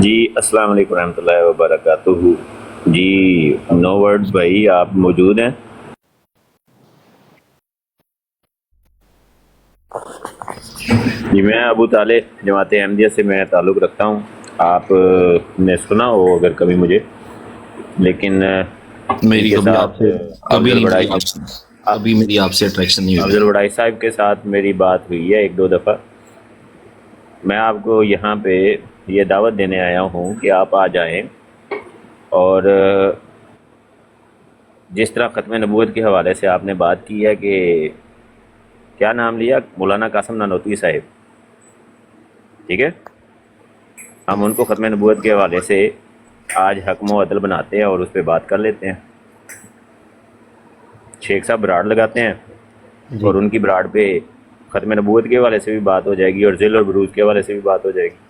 جی السلام علیکم ورحمۃ اللہ وبرکاتہ. جی نو ورڈز بھائی آپ موجود ہیں؟ جی میں ابو طالب جماعت احمدیہ سے میں تعلق رکھتا ہوں. آپ نے سنا ہو اگر کبھی مجھے، لیکن ان میری کے کبھی آپ ساتھ سے کبھی افضل نہیں بڑائی میری آپ سے کبھی میری آپ سے اٹریکشن نہیں ہوئی. افضل بڑائی صاحب کے ساتھ میری بات ہوئی ہے ایک دو دفعہ. میں آپ کو یہاں پہ یہ دعوت دینے آیا ہوں کہ آپ آ جائیں، اور جس طرح ختم نبوت کے حوالے سے آپ نے بات کی ہے کہ کیا نام لیا، مولانا قاسم نانوتوی صاحب، ٹھیک ہے، ہم ان کو ختم نبوت کے حوالے سے آج حکم و عدل بناتے ہیں اور اس پہ بات کر لیتے ہیں. شیخ صاحب براڑ لگاتے ہیں جی اور ان کی براڑ پہ ختم نبوت کے حوالے سے بھی بات ہو جائے گی اور ذل اور بروز کے حوالے سے بھی بات ہو جائے گی.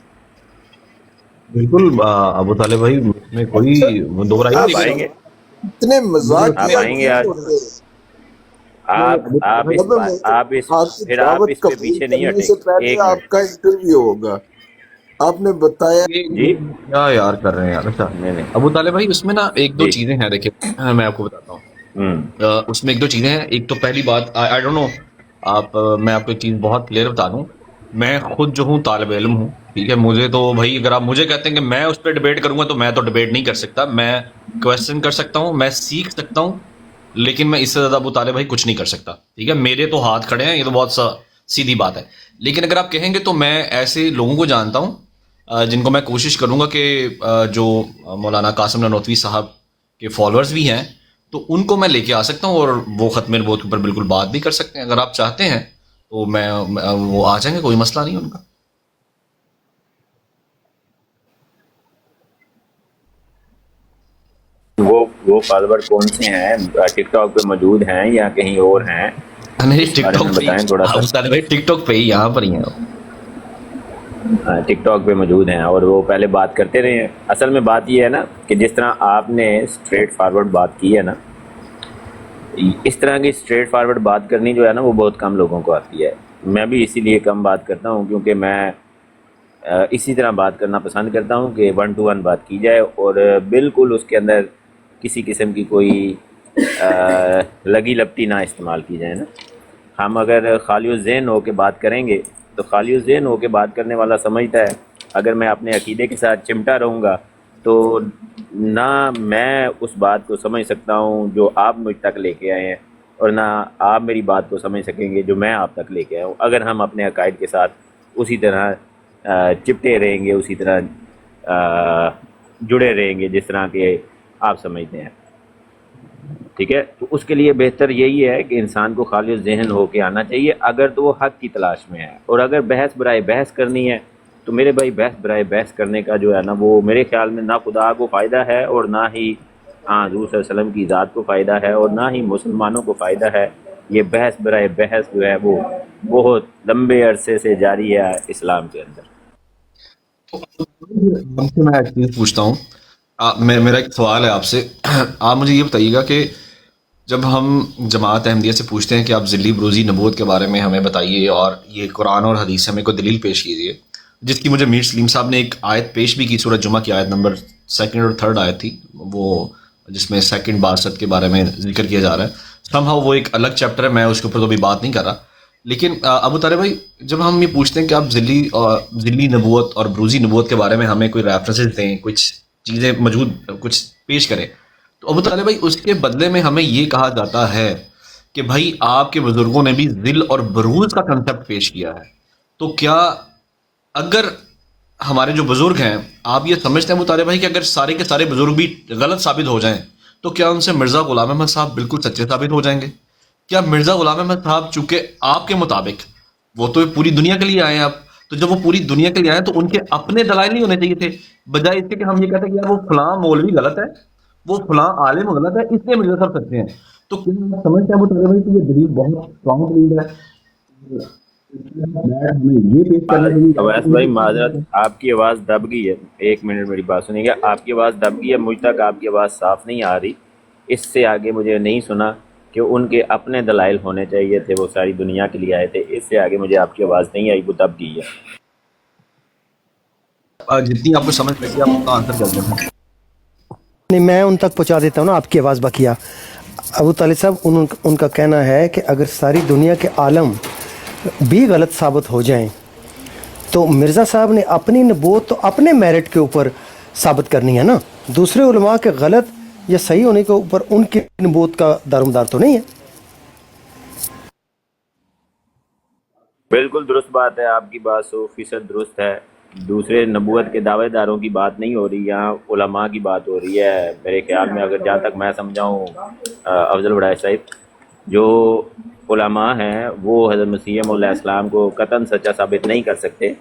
بالکل ابو طالب بھائی، اس میں کوئی اچھا دو رائے آپ نہیں. آئیں گے؟ اتنے آپ مزاقیہ آئیں گے کیوں آج؟ ہوتے ہیں؟ ابو طالب بھائی مطلب آپ کی پھر آپ دعوت اس پہ قبول پیچھے نہیں کرنے ہٹیں سے گے. پہلے ایک آپ منٹ. کا انٹرویو ہوگا. آپ نے بتایا جی کیا یار کر رہے ہیں یار. اچھا نہیں نہیں ابو طالب بھائی، اس میں نا ایک دو جی چیزیں ہیں. دیکھیں میں آپ کو بتاتا ہوں. ہوں اس میں ایک دو چیزیں ہیں. ایک تو پہلی بات، آئی ڈونٹ نو، میں آپ کو ایک چیز بہت کلیئر بتا دوں. میں خود جو ہوں طالب علم ہوں، ٹھیک ہے. مجھے تو بھائی اگر آپ مجھے کہتے ہیں کہ میں اس پہ ڈیبیٹ کروں گا تو میں تو ڈیبیٹ نہیں کر سکتا. میں کوشچن کر سکتا ہوں، میں سیکھ سکتا ہوں، لیکن میں اس سے زیادہ ابو طالب بھائی کچھ نہیں کر سکتا. ٹھیک ہے، میرے تو ہاتھ کھڑے ہیں، یہ تو بہت سیدھی بات ہے. لیکن اگر آپ کہیں گے تو میں ایسے لوگوں کو جانتا ہوں جن کو میں کوشش کروں گا کہ جو مولانا قاسم نانوتوی صاحب کے فالوورز بھی ہیں تو ان کو میں لے کے آ سکتا ہوں اور وہ ختم نبوت کے اوپر بالکل بات بھی کر سکتے ہیں. اگر آپ چاہتے ہیں تو وہ آ جائیں گے، کوئی مسئلہ نہیں ان کا. وہ فالوور کون سے ہیں؟ ٹک ٹاک پہ موجود ہیں یا کہیں اور ہیں؟ نہیں، اس ٹک بارے میں ٹاک پہ ہی بتائیں تھوڑا سا. ابو طالب بھائی ٹک ٹاک پہ ہی یہاں پر ہی ہیں. ٹک ٹاک پہ موجود ہیں اور وہ پہلے بات کرتے رہے ہیں. اصل میں بات یہ ہے نا کہ جس طرح آپ نے اسٹریٹ فارورڈ بات کی ہے نا، اس طرح کی اسٹریٹ فارورڈ بات کرنی جو ہے نا وہ بہت کم لوگوں کو آتی ہے. میں بھی اسی لیے کم بات کرتا ہوں، کیونکہ میں اسی طرح بات کرنا پسند کرتا ہوں کہ 1 to 1 بات کی جائے اور بالکل اس کے اندر کسی قسم کی کوئی لگی لپٹی نہ استعمال کی جائے نا. ہم اگر خالی ذہن ہو کے بات کریں گے تو خالی ذہن ہو کے بات کرنے والا سمجھتا ہے اگر میں اپنے عقیدے کے ساتھ چمٹا رہوں گا تو نہ میں اس بات کو سمجھ سکتا ہوں جو آپ مجھ تک لے کے آئے ہیں، اور نہ آپ میری بات کو سمجھ سکیں گے جو میں آپ تک لے کے آیا ہوں. اگر ہم اپنے عقائد کے ساتھ اسی طرح چپٹے رہیں گے، اسی طرح جڑے رہیں گے جس طرح کے آپ سمجھتے ہیں، ٹھیک ہے. تو اس کے لیے بہتر یہی ہے کہ انسان کو خالص ذہن ہو کے آنا چاہیے اگر تو وہ حق کی تلاش میں ہے. اور اگر بحث برائے بحث کرنی ہے تو میرے بھائی بحث برائے بحث کرنے کا جو ہے نا وہ میرے خیال میں نہ خدا کو فائدہ ہے اور نہ ہی حضور صلی اللہ علیہ وسلم کی ذات کو فائدہ ہے اور نہ ہی مسلمانوں کو فائدہ ہے. یہ بحث برائے بحث جو ہے وہ بہت لمبے عرصے سے جاری ہے اسلام کے اندر. آپ سے میں ایک چیز پوچھتا ہوں. میرا ایک سوال ہے آپ سے. آپ مجھے یہ بتائیے گا کہ جب ہم جماعت احمدیہ سے پوچھتے ہیں کہ آپ ذلی بروزی نبوت کے بارے میں ہمیں بتائیے اور یہ قرآن اور حدیث سے ہمیں کوئی دلیل پیش کیجیے، جس کی مجھے میر سلیم صاحب نے ایک آیت پیش بھی کی، سورۃ جمعہ کی آیت نمبر 2 اور 3 آیت تھی وہ، جس میں سیکنڈ بارست کے بارے میں ذکر کیا جا رہا ہے. somehow وہ ایک الگ چیپٹر ہے، میں اس کے اوپر تو ابھی بات نہیں کر رہا. لیکن ابو طارق بھائی، جب ہم یہ پوچھتے ہیں کہ آپ ذلی نبوت اور بروزی نبوت کے بارے میں ہمیں کوئی ریفرنسز دیں، کچھ چیزیں موجود کچھ پیش کریں، تو ابو طالب بھائی اس کے بدلے میں ہمیں یہ کہا جاتا ہے کہ بھائی آپ کے بزرگوں نے بھی ذل اور بروز کا کنسپٹ پیش کیا ہے. تو کیا اگر ہمارے جو بزرگ ہیں، آپ یہ سمجھتے ہیں ابو طالب بھائی کہ اگر سارے کے سارے بزرگ بھی غلط ثابت ہو جائیں تو کیا ان سے مرزا غلام احمد صاحب بالکل سچے ثابت ہو جائیں گے؟ کیا مرزا غلام احمد صاحب، چونکہ آپ کے مطابق وہ تو پوری دنیا کے لیے آئے ہیں، آپ تو جب وہ پوری دنیا کے لیے آئے تو ان کے اپنے دلائل نہیں ہونے چاہیے تھے، بجائے اس کے کہ ہم یہ کہتے ہیں کہ یار وہ فلاں مولوی غلط ہے، وہ فلاں عالم غلط ہے، اس لیے مرزا صاحب سچے ہیں؟ تو کیا آپ سمجھتے ہیں ابو طالب بھائی کہ یہ دلیل بہت اسٹرانگ دلیل ہے؟ ہمیں یہ پیش کرنا اویس بھائی معذرت، چاہیے. آپ کی آواز دب گئی ہے. ایک منٹ میری بات سنیے گا. آپ کی آواز دب گئی ہے، مجھ تک آپ کی آواز صاف نہیں آ رہی. اس سے آگے مجھے نہیں سنا کہ ان کے اپنے دلائل ہونے چاہیے تھے، وہ ساری دنیا کے لیے آئے تھے. اس سے آگے مجھے آپ کی آواز نہیں آئی، وہ دب گئی ہے. جتنی آپ کو سمجھ لگی آپ اپنا آنسر کر دیں. نہیں میں ان تک پہنچا دیتا ہوں نا آپ کی آواز بقیہ. ابو طالب صاحب ان کا کہنا ہے کہ اگر ساری دنیا کے عالم بھی غلط ثابت ہو جائیں تو مرزا صاحب نے اپنی نبوت تو اپنے میرٹ کے اوپر ثابت کرنی ہے نا, دوسرے علماء کے غلط یا صحیح ہونے کے اوپر ان کی نبوت کا دارومدار تو نہیں ہے. بالکل درست بات ہے, آپ کی بات 100% درست ہے. دوسرے نبوت کے دعوے داروں کی بات نہیں ہو رہی, یہاں علماء کی بات ہو رہی ہے. میرے خیال میں اگر جہاں تک میں سمجھا ہوں افضل بڑائے صاحب, جو علماء ہیں وہ حضرت مسیح علیہ السلام کو قطعاً سچا ثابت نہیں کر سکتے.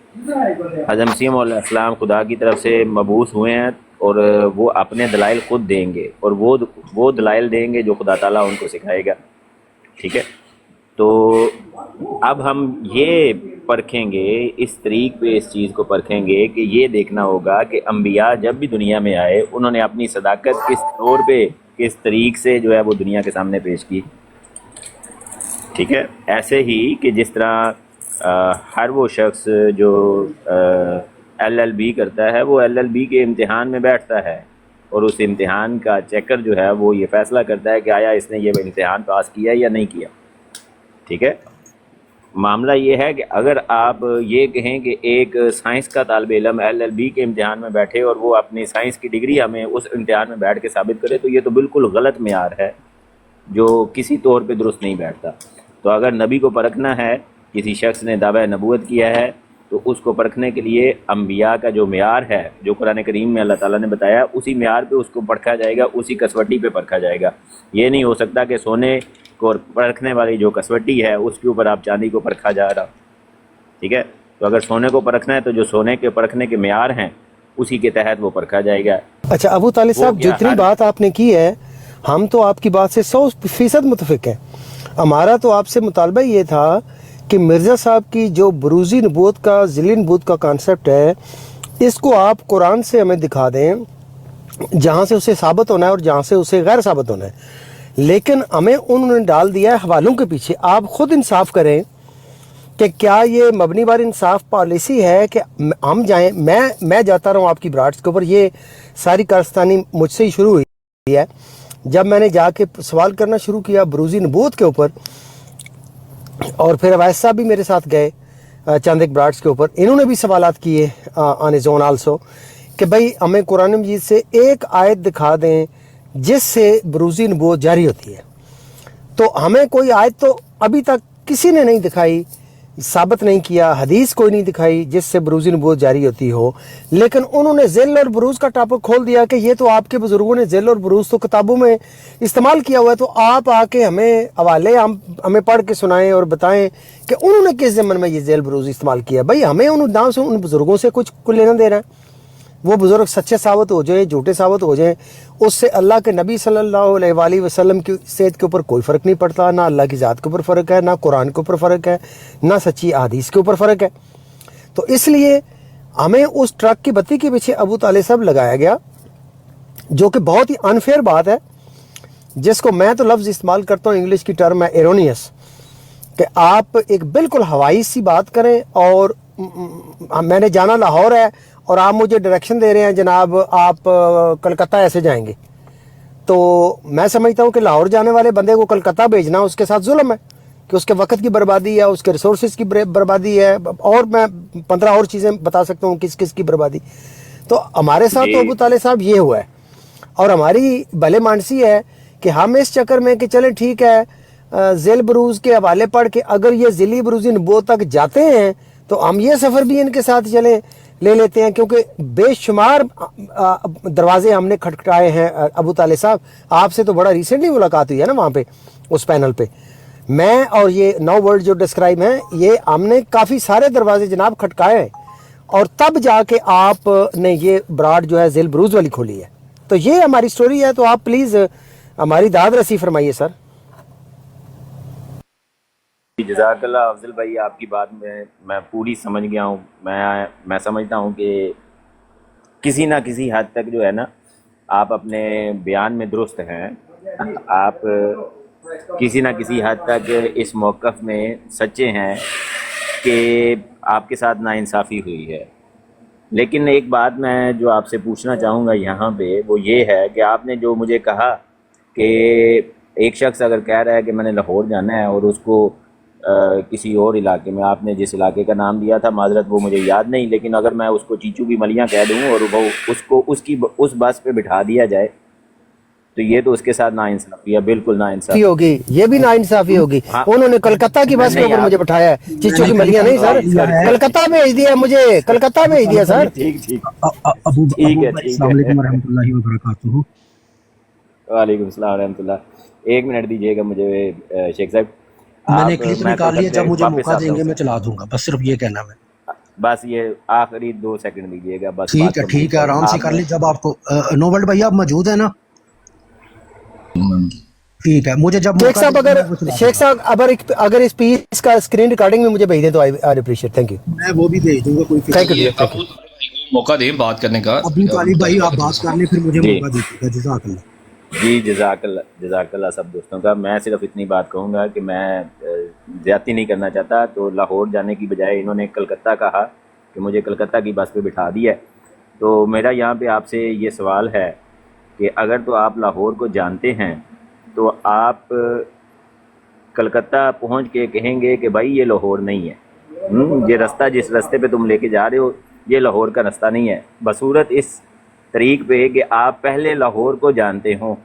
حضرت مسیح علیہ السلام خدا کی طرف سے مبعوث ہوئے ہیں اور وہ اپنے دلائل خود دیں گے, اور وہ دلائل دیں گے جو خدا تعالیٰ ان کو سکھائے گا. ٹھیک ہے, تو اب ہم یہ پرکھیں گے, اس طریق پہ اس چیز کو پرکھیں گے کہ یہ دیکھنا ہوگا کہ انبیاء جب بھی دنیا میں آئے انہوں نے اپنی صداقت کس طور پہ کس طریق سے جو ہے وہ دنیا کے سامنے پیش کی. ٹھیک ہے, ایسے ہی کہ جس طرح ہر وہ شخص جو LLB کرتا ہے وہ LLB کے امتحان میں بیٹھتا ہے اور اس امتحان کا چیکر جو ہے وہ یہ فیصلہ کرتا ہے کہ آیا اس نے یہ امتحان پاس کیا یا نہیں کیا. ٹھیک ہے, معاملہ یہ ہے کہ اگر آپ یہ کہیں کہ ایک سائنس کا طالب علم LLB کے امتحان میں بیٹھے اور وہ اپنی سائنس کی ڈگری ہمیں اس امتحان میں بیٹھ کے ثابت کرے تو یہ تو بالکل غلط معیار ہے جو کسی طور پہ درست نہیں بیٹھتا. تو اگر نبی کو پرکھنا ہے, کسی شخص نے دعویٰ نبوت کیا ہے, تو اس کو پرکھنے کے لیے انبیاء کا جو معیار ہے جو قرآن کریم میں اللہ تعالیٰ نے بتایا اسی معیار پہ اس کو پرکھا جائے گا, اسی کسوٹی پہ پرکھا جائے گا. یہ نہیں ہو سکتا کہ سونے کو پرکھنے والی جو کسوٹی ہے اس کے اوپر آپ چاندی کو پرکھا جا رہا. ٹھیک ہے, تو اگر سونے کو پرکھنا ہے تو جو سونے کے پرکھنے کے معیار ہیں اسی کے تحت وہ پرکھا جائے گا. اچھا ابو طالب صاحب, جتنی بات آپ نے کی ہے ہم تو آپ کی بات سے 100% متفق ہیں. ہمارا تو آپ سے مطالبہ یہ تھا کہ مرزا صاحب کی جو بروزی نبوت کا ذیلی نبوت کا کانسیپٹ ہے اس کو آپ قرآن سے ہمیں دکھا دیں جہاں سے اسے ثابت ہونا ہے اور جہاں سے اسے غیر ثابت ہونا ہے. لیکن ہمیں انہوں نے ڈال دیا ہے حوالوں کے پیچھے. آپ خود انصاف کریں کہ کیا یہ مبنی بار انصاف پالیسی ہے کہ ہم جائیں, میں جاتا رہا ہوں آپ کی براڈس کے اوپر. یہ ساری کارستانی مجھ سے ہی شروع ہوئی ہے جب میں نے جا کے سوال کرنا شروع کیا بروزی نبوت کے اوپر, اور پھر اویس صاحب بھی میرے ساتھ گئے چند ایک براڈس کے اوپر, انہوں نے بھی سوالات کیے آن ہز اون آلسو کہ بھائی ہمیں قرآن مجید سے ایک آیت دکھا دیں جس سے بروزی نبوت جاری ہوتی ہے. تو ہمیں کوئی آیت تو ابھی تک کسی نے نہیں دکھائی, ثابت نہیں کیا, حدیث کوئی نہیں دکھائی جس سے بروزی نبوت جاری ہوتی ہو. لیکن انہوں نے ذل اور بروز کا ٹاپک کھول دیا کہ یہ تو آپ کے بزرگوں نے ذل اور بروز تو کتابوں میں استعمال کیا ہوا ہے, تو آپ آ کے ہمیں حوالے ہمیں پڑھ کے سنائیں اور بتائیں کہ انہوں نے کس ضمن میں یہ ذیل بروز استعمال کیا. بھائی ہمیں ان نام سے ان بزرگوں سے کچھ لینا دینا ہے. وہ بزرگ سچے ثابت ہو جائیں جھوٹے ثابت ہو جائیں, اس سے اللہ کے نبی صلی اللہ علیہ وآلہ وسلم کی صحت کے اوپر کوئی فرق نہیں پڑتا. نہ اللہ کی ذات کے اوپر فرق ہے, نہ قرآن کے اوپر فرق ہے, نہ سچی احادیث کے اوپر فرق ہے. تو اس لیے ہمیں اس ٹرک کی بتی کے پیچھے ابو طالب صاحب لگایا گیا, جو کہ بہت ہی انفیئر بات ہے, جس کو میں تو لفظ استعمال کرتا ہوں انگلش کی ٹرم ہے ایرونیس, کہ آپ ایک بالکل ہوائی سی بات کریں اور میں نے جانا لاہور ہے اور آپ مجھے ڈائریکشن دے رہے ہیں جناب آپ کلکتہ ایسے جائیں گے. تو میں سمجھتا ہوں کہ لاہور جانے والے بندے کو کلکتہ بھیجنا اس کے ساتھ ظلم ہے, کہ اس کے وقت کی بربادی ہے, اس کے ریسورسز کی بربادی ہے, اور میں 15 اور چیزیں بتا سکتا ہوں کس کس کی بربادی. تو ہمارے ساتھ تو ابو طالب صاحب یہ ہوا ہے, اور ہماری بھلے مانسی ہے کہ ہم اس چکر میں کہ چلیں ٹھیک ہے ذیل بروز کے حوالے پڑھ کے اگر یہ ذیلی بروزی نبوت تک جاتے ہیں تو ہم یہ سفر بھی ان کے ساتھ چلیں لے لیتے ہیں, کیونکہ بے شمار دروازے ہم نے کھٹکھٹائے ہیں. ابو طالب صاحب آپ سے تو بڑا ریسنٹلی ملاقات ہوئی ہے نا وہاں پہ اس پینل پہ, میں اور یہ 9 ورڈ جو ڈسکرائب ہیں یہ ہم نے کافی سارے دروازے جناب کھٹکائے ہیں, اور تب جا کے آپ نے یہ براڈ جو ہے ذیل بروز والی کھولی ہے. تو یہ ہماری سٹوری ہے, تو آپ پلیز ہماری داد رسی فرمائیے سر. جزاک اللہ افضل بھائی, آپ کی بات میں پوری سمجھ گیا ہوں. میں سمجھتا ہوں کہ کسی نہ کسی حد تک جو ہے نا آپ اپنے بیان میں درست ہیں, آپ کسی نہ کسی حد تک اس موقف میں سچے ہیں کہ آپ کے ساتھ ناانصافی ہوئی ہے. لیکن ایک بات میں جو آپ سے پوچھنا چاہوں گا یہاں پہ وہ یہ ہے کہ آپ نے جو مجھے کہا کہ ایک شخص اگر کہہ رہا ہے کہ میں نے لاہور جانا ہے اور اس کو کسی اور علاقے میں، آپ نے جس علاقے کا نام دیا تھا معذرت وہ مجھے یاد نہیں، لیکن اگر میں اس کو چیچو کی ملیاں کہہ دوں اور وہ اس بس پہ بٹھا دیا جائے تو یہ تو اس کے ساتھ ناانصافی ہے، بالکل ناانصافی ہوگی، یہ بھی ناانصافی ہوگی۔ ہاں انہوں نے کلکتہ کی بس کے اوپر مجھے بٹھایا ہے، چیچو کی ملیاں نہیں سر، کلکتہ بھیج دیا مجھے، کلکتہ بھیج دیا سر۔ ٹھیک ٹھیک ابو ٹھیک ہے بھائی ٹھیک السلام ہے علیکم ورحمۃ اللہ وبرکاتہ۔ وعلیکم السلام ورحمۃ اللہ۔ ایک منٹ دیجیے گا مجھے شیخ صاحب، میں نے آپ کلپ میں نکال لیا، کلکتہ جب مجھے واپس موقع آتا دیں ہوں گے میں چلا دوں گا، بس صرف یہ کہنا ہے۔ بس یہ آخری 2 سیکنڈ دیجیے گا، بس بات ٹھیک ہے کمپلیٹ کریں آرام سے آپ کر نے۔ لی جب آپ کو نوبل بھائی آپ موجود ہیں نا؟ ٹھیک ہے، مجھے جب شیخ موقع صاحب دیں گے اگر میں وہ چلا دوں شیخ صاحب اگر اس پیس کا اسکرین ریکارڈنگ میں مجھے بھیج دیں تو آئی اپریشیٹ، تھینک یو، گا، میں وہ بھی بھیج دوں گا، کوئی فکر تھینک یو نہیں۔ یہ ڈیئر، تھینک ابو یو۔ طالب بھائی کو موقع دیں بات کرنے کا۔ ابو طالب بھائی آپ طالب بات کر لیں، پھر مجھے جی موقع دیجیے گا، جزاک اللہ۔ جی جزاک اللہ سب دوستوں کا۔ میں صرف اتنی بات کہوں گا کہ میں زیادتی نہیں کرنا چاہتا، تو لاہور جانے کی بجائے انہوں نے کلکتہ کہا کہ مجھے کلکتہ کی بس پہ بٹھا دیا ہے، تو میرا یہاں پہ آپ سے یہ سوال ہے کہ اگر تو آپ لاہور کو جانتے ہیں تو آپ کلکتہ پہنچ کے کہیں گے کہ بھائی یہ لاہور نہیں ہے، یہ رستہ جس رستے پہ تم لے کے جا رہے ہو یہ لاہور کا رستہ نہیں ہے، بصورت اس طریق پہ کہ آپ پہلے لاہور کو جانتے ہوں۔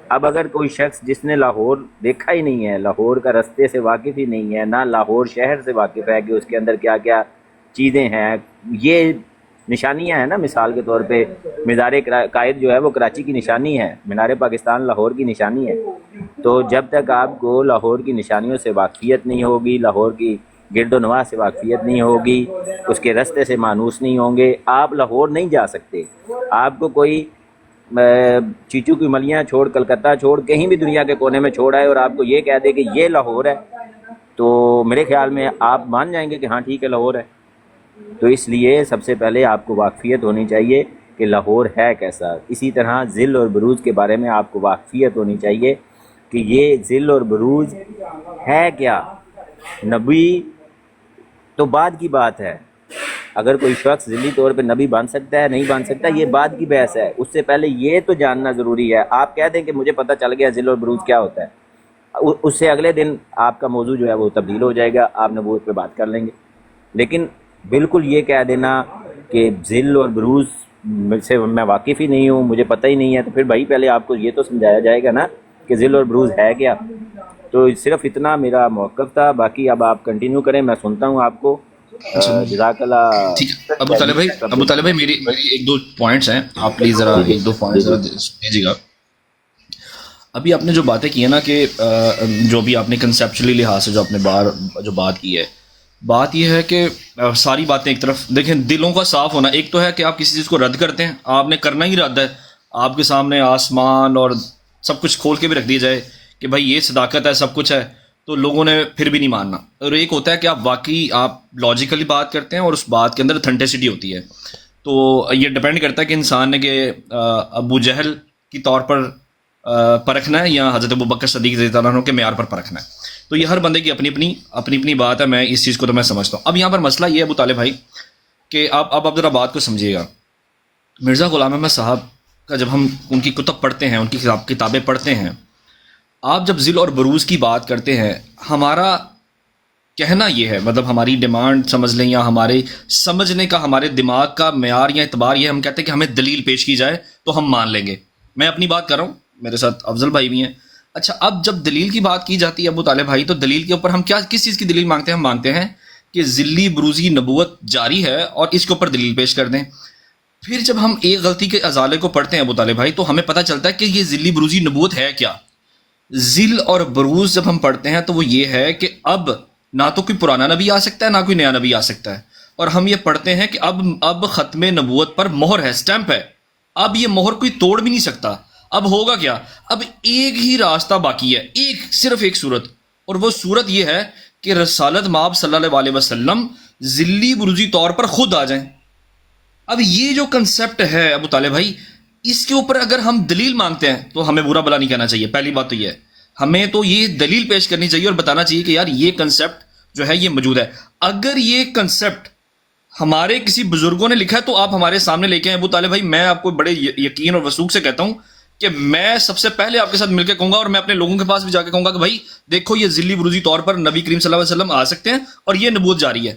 اب اگر کوئی شخص جس نے لاہور دیکھا ہی نہیں ہے، لاہور کا رستے سے واقف ہی نہیں ہے، نہ لاہور شہر سے واقف ہے کہ اس کے اندر کیا کیا چیزیں ہیں، یہ نشانیاں ہیں نا، مثال کے طور پہ مزار قائد جو ہے وہ کراچی کی نشانی ہے، مینار پاکستان لاہور کی نشانی ہے، تو جب تک آپ کو لاہور کی نشانیوں سے واقفیت نہیں ہوگی، لاہور کی گرد و نواح سے واقفیت نہیں ہوگی، اس کے رستے سے مانوس نہیں ہوں گے، آپ لاہور نہیں جا سکتے۔ آپ کو کوئی چیچو کی ملیاں چھوڑ، کلکتہ چھوڑ، کہیں بھی دنیا کے کونے میں چھوڑ آئے اور آپ کو یہ کہہ دے کہ یہ لاہور ہے، تو میرے خیال میں آپ مان جائیں گے کہ ہاں ٹھیک ہے لاہور ہے۔ تو اس لیے سب سے پہلے آپ کو واقفیت ہونی چاہیے کہ لاہور ہے کیسا، اسی طرح ذل اور بروز کے بارے میں آپ کو واقفیت ہونی چاہیے کہ یہ ذل اور بروز ہے کیا۔ نبی تو بعد کی بات ہے، اگر کوئی شخص ذلی طور پہ نبی بن سکتا ہے نہیں بن سکتا یہ بعد کی بحث ہے، اس سے پہلے یہ تو جاننا ضروری ہے۔ آپ کہہ دیں کہ مجھے پتہ چل گیا ذل اور بروز کیا ہوتا ہے، اس سے اگلے دن آپ کا موضوع جو ہے وہ تبدیل ہو جائے گا، آپ نبوت پہ بات کر لیں گے، لیکن بالکل یہ کہہ دینا کہ ذل اور بروز سے میں واقف ہی نہیں ہوں، مجھے پتہ ہی نہیں ہے، تو پھر بھائی پہلے آپ کو یہ تو سمجھایا جائے گا نا کہ ذل اور بروز ہے کیا۔ تو صرف اتنا میرا موقف تھا، باقی اب آپ کنٹینیو کریں، میں سنتا ہوں آپ کو۔ جزاک اللہ۔ ٹھیک ہے ابو طالب بھائی میری 1-2 پوائنٹس ہیں، آپ پلیز ذرا 1-2 پوائنٹس ذرا دیجیے گا۔ ابھی آپ نے جو باتیں کی ہیں نا کہ جو بھی آپ نے کنسیپچولی لحاظ سے جو آپ نے جو بات کی ہے، بات یہ ہے کہ ساری باتیں ایک طرف دیکھیں، دلوں کا صاف ہونا ایک تو ہے کہ آپ کسی چیز کو رد کرتے ہیں، آپ نے کرنا ہی رد ہے، آپ کے سامنے آسمان اور سب کچھ کھول کے بھی رکھ دیا جائے کہ بھائی یہ صداقت ہے، سب کچھ ہے، تو لوگوں نے پھر بھی نہیں ماننا۔ اور ایک ہوتا ہے کہ آپ واقعی آپ لاجیکلی بات کرتے ہیں اور اس بات کے اندر اتھینٹسٹی ہوتی ہے، تو یہ ڈپینڈ کرتا ہے کہ انسان نے کہ ابو جہل کی طور پر پرکھنا ہے یا حضرت ابوبکر صدیق رضی اللہ عنہ کے معیار پر پرکھنا ہے، تو یہ ہر بندے کی اپنی بات ہے، میں اس چیز کو تو میں سمجھتا ہوں۔ اب یہاں پر مسئلہ یہ ہے ابو طالب بھائی کہ آپ ذرا بات کو سمجھیے گا۔ مرزا غلام احمد صاحب کا جب ہم ان کی کتب پڑھتے ہیں، ان کی کتابیں پڑھتے ہیں، آپ جب ذل اور بروز کی بات کرتے ہیں، ہمارا کہنا یہ ہے، مطلب ہماری ڈیمانڈ سمجھ لیں یا ہمارے سمجھنے کا ہمارے دماغ کا معیار یا اعتبار یہ، ہم کہتے ہیں کہ ہمیں دلیل پیش کی جائے تو ہم مان لیں گے۔ میں اپنی بات کر رہا ہوں، میرے ساتھ افضل بھائی بھی ہیں۔ اچھا، اب جب دلیل کی بات کی جاتی ہے ابو طالب بھائی، تو دلیل کے اوپر ہم کس چیز کی دلیل مانگتے ہیں؟ ہم مانگتے ہیں کہ ذلی بروزی نبوت جاری ہے اور اس کے اوپر دلیل پیش کر دیں۔ پھر جب ہم ایک غلطی کے ازالے کو پڑھتے ہیں ابو طالب بھائی، تو ہمیں پتہ چلتا ہے کہ یہ ذلی بروزی نبوت ہے کیا۔ ذل اور بروز جب ہم پڑھتے ہیں تو وہ یہ ہے کہ اب نہ تو کوئی پرانا نبی آ سکتا ہے نہ کوئی نیا نبی آ سکتا ہے، اور ہم یہ پڑھتے ہیں کہ اب ختم نبوت پر مہر ہے، سٹیمپ ہے، اب یہ مہر کوئی توڑ بھی نہیں سکتا۔ اب ہوگا کیا؟ اب ایک ہی راستہ باقی ہے، صرف ایک صورت، اور وہ صورت یہ ہے کہ رسالت مآب صلی اللہ علیہ وسلم ذلی بروزی طور پر خود آ جائیں۔ اب یہ جو کنسیپٹ ہے ابو طالب بھائی، اس کے اوپر اگر ہم دلیل مانگتے ہیں تو ہمیں برا بلا نہیں کہنا چاہیے۔ پہلی بات تو یہ ہے، ہمیں تو یہ دلیل پیش کرنی چاہیے اور بتانا چاہیے کہ یار یہ کنسیپٹ جو ہے یہ موجود ہے۔ اگر یہ کنسیپٹ ہمارے کسی بزرگوں نے لکھا ہے تو آپ ہمارے سامنے لے کے آئیں ابو طالب بھائی. میں آپ کو بڑے یقین اور وثوق سے کہتا ہوں کہ میں سب سے پہلے آپ کے ساتھ مل کے کہوں گا اور میں اپنے لوگوں کے پاس بھی جا کے کہوں گا کہ بھائی دیکھو یہ ذلی بروزی طور پر نبی کریم صلی اللہ علیہ وسلم آ سکتے ہیں اور یہ نبوت جاری ہے.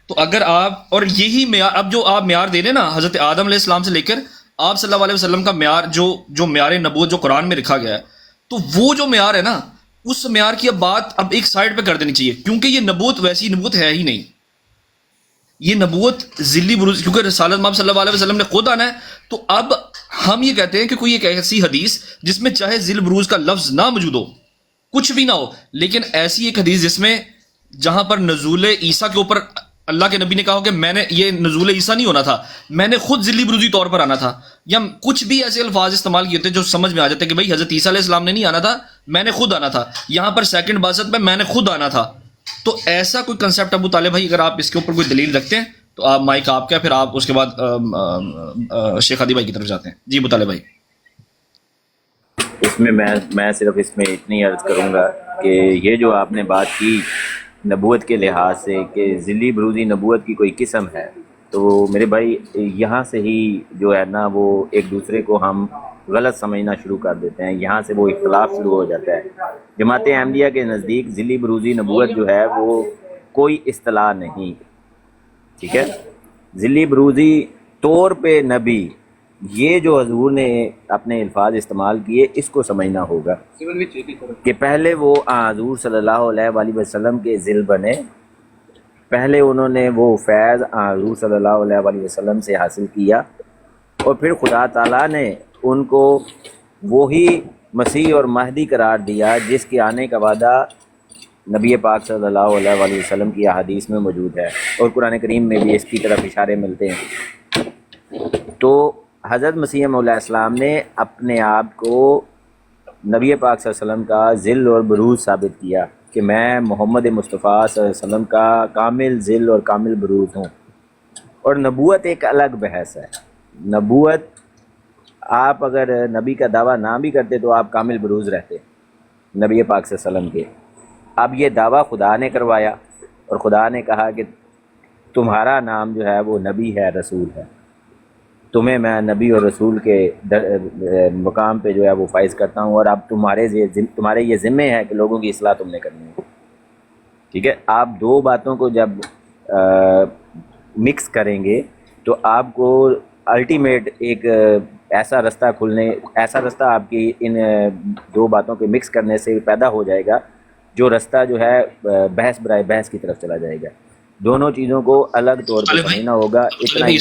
تو اگر آپ اور یہی معیار اب جو آپ معیار دے رہے نا حضرت آدم علیہ السلام سے لے کر آپ صلی اللہ علیہ وسلم کا معیار جو معیار نبوت جو قرآن میں لکھا گیا ہے, تو وہ جو معیار ہے نا اس معیار کی اب بات اب ایک سائڈ پہ کر دینی چاہیے, کیونکہ یہ نبوت ویسی نبوت ہے ہی نہیں. یہ نبوت ذلی بروز, کیونکہ رسالت محمد صلی اللہ علیہ وسلم نے خود آنا ہے. تو اب ہم یہ کہتے ہیں کہ کوئی ایک ایسی حدیث جس میں چاہے ذل بروز کا لفظ نہ موجود ہو, کچھ بھی نہ ہو, لیکن ایسی ایک حدیث جس میں جہاں پر نزول عیسیٰ کے اوپر اللہ کے نبی نے کہا کہ میں نے یہ نزول عیسیٰ نہیں ہونا تھا, میں نے خود ذلی بروزی طور پر آنا تھا, یا کچھ بھی ایسے الفاظ استعمال کیے تھے جو سمجھ میں آ جاتے کہ بھائی حضرت عیسیٰ علیہ السلام نے نہیں آنا تھا, میں نے خود آنا تھا, یہاں پر سیکنڈ بعثت میں نے خود آنا تھا. تو ایسا کوئی کنسیپٹ ابو طالب بھائی اگر آپ اس کے اوپر کوئی دلیل رکھتے ہیں تو آپ مائک آپ کا, پھر آپ اس کے بعد شیخ ہادی بھائی کی طرف جاتے ہیں. جی ابو طالب بھائی. اس میں صرف اس میں اتنی عرض کروں گا کہ یہ جو آپ نے بات کی نبوت کے لحاظ سے کہ ذلی بروزی نبوت کی کوئی قسم ہے, تو میرے بھائی یہاں سے ہی جو ہے نا وہ ایک دوسرے کو ہم غلط سمجھنا شروع کر دیتے ہیں, یہاں سے وہ اختلاف شروع ہو جاتا ہے. جماعت احمدیہ کے نزدیک ذلی بروزی نبوت جو ہے وہ کوئی اصطلاح نہیں, ٹھیک ہے. ذلی بروزی طور پہ نبی, یہ جو حضور نے اپنے الفاظ استعمال کیے اس کو سمجھنا ہوگا کہ پہلے وہ حضور صلی اللہ علیہ وآلہ وسلم کے ذل بنے, پہلے انہوں نے وہ فیض حضور صلی اللہ علیہ وآلہ وسلم سے حاصل کیا, اور پھر خدا تعالیٰ نے ان کو وہی مسیح اور مہدی قرار دیا جس کے آنے کا وعدہ نبی پاک صلی اللہ علیہ وآلہ وسلم کی احادیث میں موجود ہے, اور قرآن کریم میں بھی اس کی طرف اشارے ملتے ہیں. تو حضرت مسیح موعود علیہ السلام نے اپنے آپ کو نبی پاک صلی اللہ علیہ وسلم کا ذل اور بروز ثابت کیا کہ میں محمد مصطفیٰ صلی اللہ علیہ وسلم کا کامل ذل اور کامل بروز ہوں. اور نبوت ایک الگ بحث ہے. نبوت آپ اگر نبی کا دعویٰ نہ بھی کرتے تو آپ کامل بروز رہتے نبی پاک صلی اللہ علیہ وسلم کے. اب یہ دعویٰ خدا نے کروایا اور خدا نے کہا کہ تمہارا نام جو ہے وہ نبی ہے, رسول ہے, تمہیں میں نبی اور رسول کے مقام پہ جو ہے وہ فائز کرتا ہوں, اور اب تمہارے یہ ذمے ہے کہ لوگوں کی اصلاح تم نے کرنی ہے, ٹھیک ہے. آپ دو باتوں کو جب مکس کریں گے تو آپ کو الٹیمیٹ ایک ایسا رستہ آپ کی ان دو باتوں کے مکس کرنے سے پیدا ہو جائے گا جو رستہ جو ہے بحث برائے بحث کی طرف چلا جائے گا. دونوں چیزوں کو الگ طور پہ سمجھنا ہوگا. اتنا ہی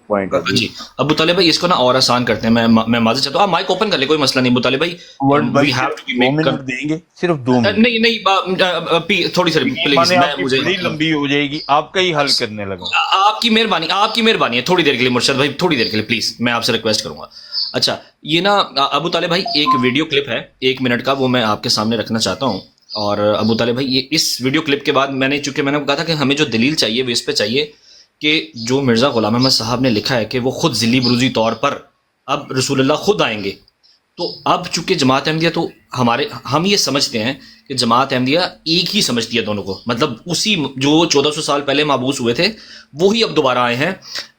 پوائنٹ ہے. جی ابو طالب بھائی اس کو نا اور آسان کرتے ہیں, میں معذرت چاہتا ہوں, آپ مائک اوپن کر لیں, کوئی مسئلہ نہیں. ابو طالب بھائی 2 منٹ دیں گے, صرف 2 منٹ. نہیں تھوڑی سی پلیز, مجھے بڑی لمبی ہو جائے گی, آپ کا ہی حل کرنے لگا. آپ کی مہربانی ہے, تھوڑی دیر کے لیے مرشد بھائی, تھوڑی دیر کے لیے پلیز میں آپ سے ریکویسٹ کروں گا. اچھا یہ نا ابو طالب بھائی ایک ویڈیو کلپ ہے 1 منٹ کا, وہ میں آپ کے سامنے رکھنا چاہتا ہوں. اور ابو طالب بھائی یہ اس ویڈیو کلپ کے بعد میں نے کہا تھا کہ ہمیں جو دلیل چاہیے وہ اس پہ چاہیے کہ جو مرزا غلام احمد صاحب نے لکھا ہے کہ وہ خود ذلی بروزی طور پر اب رسول اللہ خود آئیں گے. تو اب چونکہ جماعت احمدیہ تو ہم یہ سمجھتے ہیں کہ جماعت احمدیہ ایک ہی سمجھتی ہے دونوں کو, مطلب اسی جو 1400 سال پہلے مابعوث ہوئے تھے وہی اب دوبارہ آئے ہیں.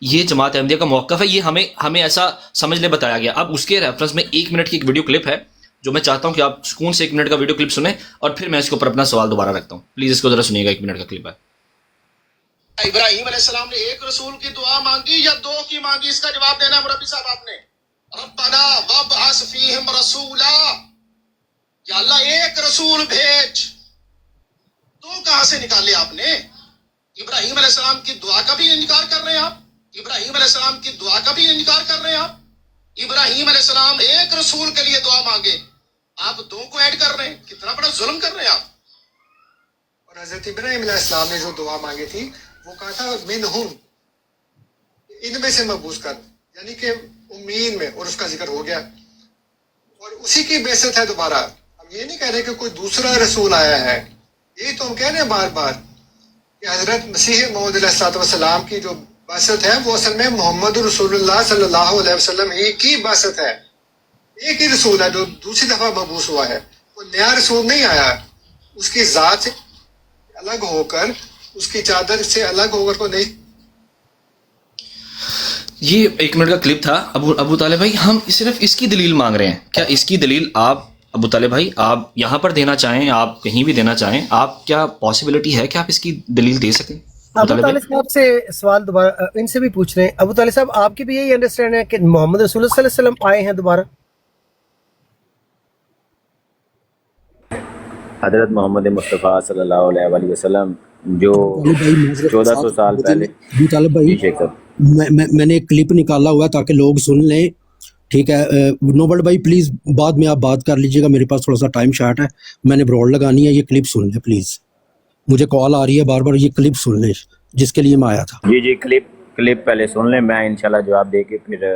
یہ جماعت احمدیہ کا موقف ہے, یہ ہمیں ایسا سمجھ لے بتایا گیا. اب اس کے ریفرنس میں 1 منٹ کی ایک ویڈیو کلپ ہے جو میں چاہتا ہوں کہ آپ سکون سے 1 منٹ کا ویڈیو کلپ سنیں, اور پھر میں اس کے اوپر اپنا سوال دوبارہ رکھتا ہوں. پلیز اس کو ذرا سنیے گا, 1 منٹ کا کلپ ہے. ابراہیم علیہ السلام نے 1 رسول کی دعا مانگی یا 2 کی مانگی؟ اس کا جواب دینا ہے مربی صاحب آپ نے. ربنا وابعث فیہم رسولا, یا اللہ 1 رسول بھیج. 2 کہاں سے نکالے آپ نے؟ ابراہیم علیہ السلام کی دعا کا بھی انکار کر رہے ہیں آپ. ابراہیم علیہ السلام کی دعا کا بھی انکار کر رہے ہیں آپ. ابراہیم علیہ السلام 1 رسول کے لیے دعا مانگے, آپ 2 کو ایڈ کر رہے ہیں. کتنا بڑا ظلم کر رہے ہیں آپ. اور حضرت ابراہیم علیہ السلام نے جو دعا مانگی تھی وہ کہا تھا منہم, ان میں سے مبعوث کر, یعنی کہ امین میں, اور اس کا ذکر ہو گیا. اور اسی کی بعثت ہے دوبارہ. ہم یہ نہیں کہہ رہے کہ کوئی دوسرا رسول آیا ہے, یہی تو ہم کہہ رہے ہیں بار بار کہ حضرت مسیح موعود علیہ السلام کی جو بعثت ہے وہ اصل میں محمد رسول اللہ صلی اللہ علیہ وسلم ہی کی بعثت ہے. ایک ہی رسول ہے جو دوسری دفعہ مبعوث ہوا ہے, کوئی نیا رسول نہیں آیا. اس کی ذات سے الگ ہو کر, اس کی چادر سے الگ ہو کر کوئی یہ 1 منٹ کا کلپ تھا ابو طالب بھائی. ہم صرف اس کی دلیل مانگ رہے ہیں. کیا اس کی دلیل آپ ابو طالب بھائی آپ یہاں پر دینا چاہیں, آپ کہیں بھی دینا چاہیں, آپ کیا پاسبلٹی ہے کہ آپ اس کی دلیل دے سکیں؟ ابو طالب صاحب سے سوال دوبارہ ان سے بھی پوچھ رہے ہیں. ابو طالب صاحب آپ کی بھی یہی انڈرسٹینڈ ہے کہ محمد رسول اللہ صلی اللہ علیہ وسلم آئے ہیں دوبارہ؟ حضرت محمد مصطفیٰ صلی اللہ علیہ وسلم جو 1400 سال پہلے. ابو طالب بھائی شیخ صاحب میں نے ایک کلپ نکالا ہوا ہے تاکہ لوگ سن لیں, ٹھیک ہے. نوبل بھائی پلیز بعد میں آپ بات کر لیجیے گا, میرے پاس تھوڑا سا ٹائم شارٹ ہے, میں نے براڈ لگانی ہے. یہ کلپ سن لیں پلیز, مجھے کال آ رہی ہے بار بار. یہ کلپ سن لیں جس کے لیے میں آیا تھا. جی کلپ پہلے سن لیں, میں انشاءاللہ جواب دے کے پھر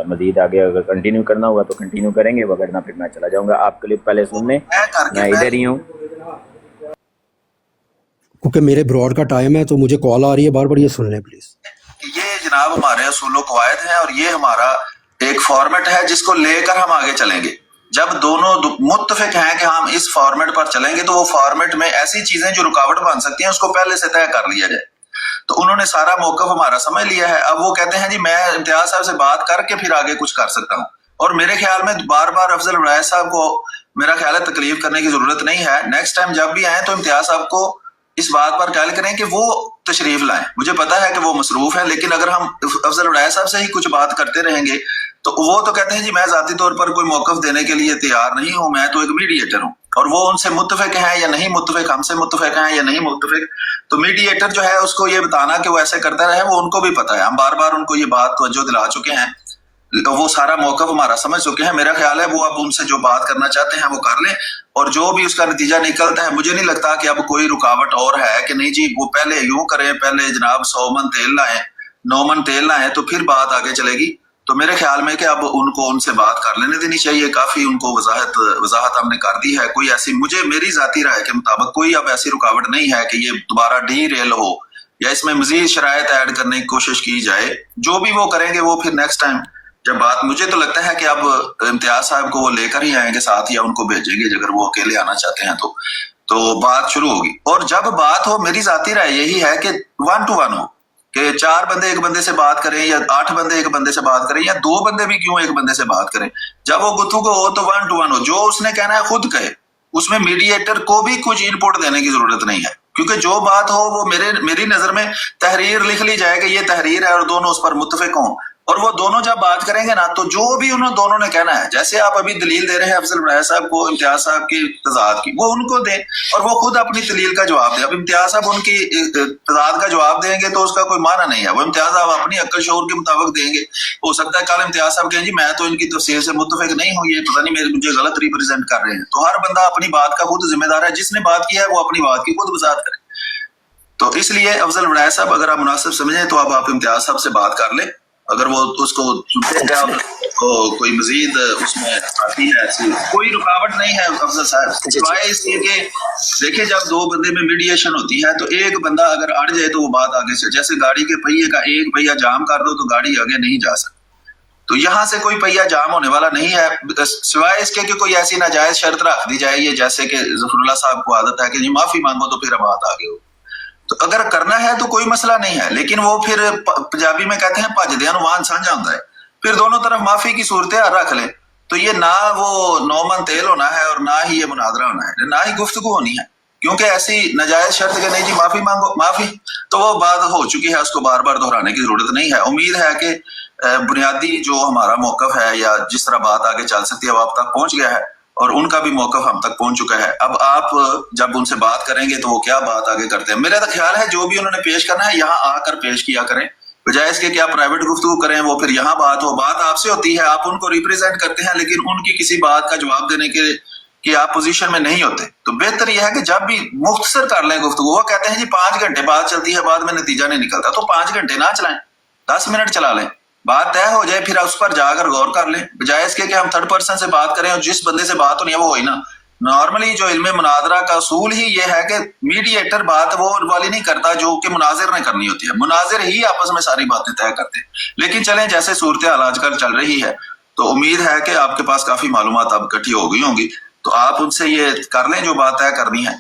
مزید آگے اگر کنٹینیو کرنا ہوگا تو کنٹینیو کریں گے, وگرنہ پھر میں چلا جاؤں گا. آپ کلپ پہلے سن لیں, میں ادھر ہی ہوں. کیونکہ میرے براڈ کا ٹائم ہے تو مجھے کال آ رہی ہے بار بار. یہ سن لیں پلیز. یہ جناب ہمارے اصول و قواعد ہیں اور یہ ہمارا ایک فارمیٹ ہے جس کو لے کر ہم آگے چلیں گے. جب دونوں متفق ہیں کہ ہم اس فارمیٹ پر چلیں گے تو وہ فارمیٹ میں ایسی چیزیں جو رکاوٹ بن سکتی ہیں اس کو پہلے سے طے کر لیا جائے. تو انہوں نے سارا موقف ہمارا سمجھ لیا ہے. اب وہ کہتے ہیں جی میں امتیاز صاحب سے بات کر کے پھر آگے کچھ کر سکتا ہوں. اور میرے خیال میں بار بار افضل الولایت صاحب کو میرا خیال ہے تکلیف کرنے کی ضرورت نہیں ہے. نیکسٹ ٹائم جب بھی آئیں تو امتیاز صاحب کو اس بات پر خیال کریں کہ وہ تشریف لائیں. مجھے پتا ہے کہ وہ مصروف ہیں, لیکن اگر ہم افضل الولایت صاحب سے ہی کچھ بات کرتے رہیں گے تو وہ تو کہتے ہیں جی میں ذاتی طور پر کوئی موقف دینے کے لیے تیار نہیں ہوں, میں تو ایک میڈیٹر ہوں. اور وہ ان سے متفق ہیں یا نہیں متفق, ہم سے متفق ہیں یا نہیں متفق, تو میڈیٹر جو ہے اس کو یہ بتانا کہ وہ ایسے کرتا رہے وہ ان کو بھی پتا ہے. ہم بار بار ان کو یہ بات توجہ دلا چکے ہیں, وہ سارا موقف ہمارا سمجھ چکے ہیں. میرا خیال ہے وہ اب ان سے جو بات کرنا چاہتے ہیں وہ کر لیں, اور جو بھی اس کا نتیجہ نکلتا ہے مجھے نہیں لگتا کہ اب کوئی رکاوٹ اور ہے کہ نہیں جی وہ پہلے یوں کریں, پہلے جناب 100 من تیل لائیں 9 من تیل لائیں تو پھر بات آگے چلے گی. تو میرے خیال میں کہ اب ان کو ان سے بات کر لینے دینی چاہیے. کافی ان کو وضاحت ہم نے کر دی ہے. کوئی ایسی میری ذاتی رائے کے مطابق کوئی اب ایسی رکاوٹ نہیں ہے کہ یہ دوبارہ ڈی ریل ہو یا اس میں مزید شرائط ایڈ کرنے کی کوشش کی جائے. جو بھی وہ کریں گے وہ پھر نیکسٹ ٹائم جب بات, مجھے تو لگتا ہے کہ اب امتیاز صاحب کو وہ لے کر ہی آئیں گے ساتھ, یا ان کو بھیجیں گے اگر وہ اکیلے آنا چاہتے ہیں تو بات شروع ہوگی. اور جب بات ہو, میری ذاتی رائے یہی ہے کہ 1 to 1 ہو, کہ 4 بندے ایک بندے سے بات کریں یا 8 بندے ایک بندے سے بات کریں یا 2 بندے بھی کیوں ایک بندے سے بات کریں. جب وہ گفتگو ہو تو 1 to 1 ہو, جو اس نے کہنا ہے خود کہے. اس میں میڈیٹر کو بھی کچھ ان پٹ دینے کی ضرورت نہیں ہے, کیونکہ جو بات ہو وہ میری نظر میں تحریر لکھ لی جائے کہ یہ تحریر ہے اور دونوں اس پر متفق ہوں, اور وہ دونوں جب بات کریں گے نا تو جو بھی دونوں نے کہنا ہے, جیسے آپ ابھی دلیل دے رہے ہیں افضل الولایت صاحب کو امتیاز صاحب کی تضاد کی, وہ ان کو دیں اور وہ خود اپنی دلیل کا جواب دیں. اب امتیاز صاحب ان کی تضاد کا جواب دیں گے تو اس کا کوئی معنی نہیں ہے. وہ امتیاز صاحب اپنی عقل شعور کے مطابق دیں گے. ہو سکتا ہے کل امتیاز صاحب کہیں جی میں تو ان کی تفسیر سے متفق نہیں ہوں, یہ پتہ نہیں مجھے غلط ریپرزینٹ کر رہے ہیں. تو ہر بندہ اپنی بات کا خود ذمہ دار ہے, جس نے بات کی ہے وہ اپنی بات کی خود وضاحت کرے. تو اس لیے افضل الولایت صاحب اگر آپ مناسب سمجھیں تو اب آپ امتیاز صاحب سے بات کر لیں. اگر وہ اس کو سنتے ہیں تو کوئی مزید اس میں آتی ہے, ایسی کوئی رکاوٹ نہیں ہے افضل صاحب, سوائے اس لیے کہ دیکھیں جب 2 بندے میں میڈیشن ہوتی ہے تو ایک بندہ اگر اڑ جائے تو وہ بات آگے سے, جیسے گاڑی کے پہیے کا ایک پہیہ جام کر دو تو گاڑی آگے نہیں جا سکتی. تو یہاں سے کوئی پہیہ جام ہونے والا نہیں ہے, سوائے اس کے کہ کوئی ایسی ناجائز شرط رکھ دی جائے, یہ جیسے کہ ظفر اللہ صاحب کو عادت ہے کہ جی معافی مانگو تو پھر بات آگے ہو. تو اگر کرنا ہے تو کوئی مسئلہ نہیں ہے, لیکن وہ پھر پنجابی میں کہتے ہیں بھج دیا وان سانجا ہوتا ہے, پھر دونوں طرف معافی کی صورتحال رکھ لیں. تو یہ نہ وہ 9 من تیل ہونا ہے اور نہ ہی یہ مناظرہ ہونا ہے, نہ ہی گفتگو ہونی ہے, کیونکہ ایسی ناجائز شرط کہ نہیں جی معافی مانگو معافی, تو وہ بات ہو چکی ہے, اس کو بار بار دہرانے کی ضرورت نہیں ہے. امید ہے کہ بنیادی جو ہمارا موقف ہے یا جس طرح بات آگے چل سکتی ہے وہ آپ تک پہنچ گیا ہے, اور ان کا بھی موقف ہم تک پہنچ چکا ہے. اب آپ جب ان سے بات کریں گے تو وہ کیا بات آگے کرتے ہیں. میرا تو خیال ہے جو بھی انہوں نے پیش کرنا ہے یہاں آ کر پیش کیا کریں, بجائے اس کے کہ آپ پرائیویٹ گفتگو کریں, وہ پھر یہاں بات ہو. بات آپ سے ہوتی ہے, آپ ان کو ریپرزینٹ کرتے ہیں, لیکن ان کی کسی بات کا جواب دینے کے کہ آپ پوزیشن میں نہیں ہوتے. تو بہتر یہ ہے کہ جب بھی مختصر کر لیں گفتگو. وہ کہتے ہیں جی 5 گھنٹے بات چلتی ہے بعد میں نتیجہ نہیں نکلتا, تو 5 گھنٹے نہ چلائیں, 10 منٹ چلا لیں, بات طے ہو جائے, پھر اس پر جا کر غور کر لیں, بجائے اس کے کہ ہم 3rd پرسن سے بات کریں اور جس بندے سے بات ہونی ہے وہ ہوئی نا. نارملی جو علم مناظرہ کا اصول ہی یہ ہے کہ میڈیٹر بات وہ والی نہیں کرتا جو کہ مناظر نے کرنی ہوتی ہے, مناظر ہی آپس میں ساری باتیں طے کرتے ہیں. لیکن چلیں جیسے صورتحال آج کل چل رہی ہے تو امید ہے کہ آپ کے پاس کافی معلومات اب اکٹھی ہو گئی ہوں گی, تو آپ ان سے یہ کر لیں جو بات طے کرنی ہے,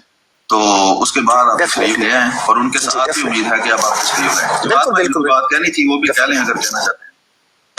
تو اس کے بعد آپ تشریف لے آئیں, اور ان کے ساتھ بھی امید ہے کہ اب آپ تشریف لیں. بات کہنی تھی وہ بھی کہہ لیں اگر کہنا چاہتے ہیں.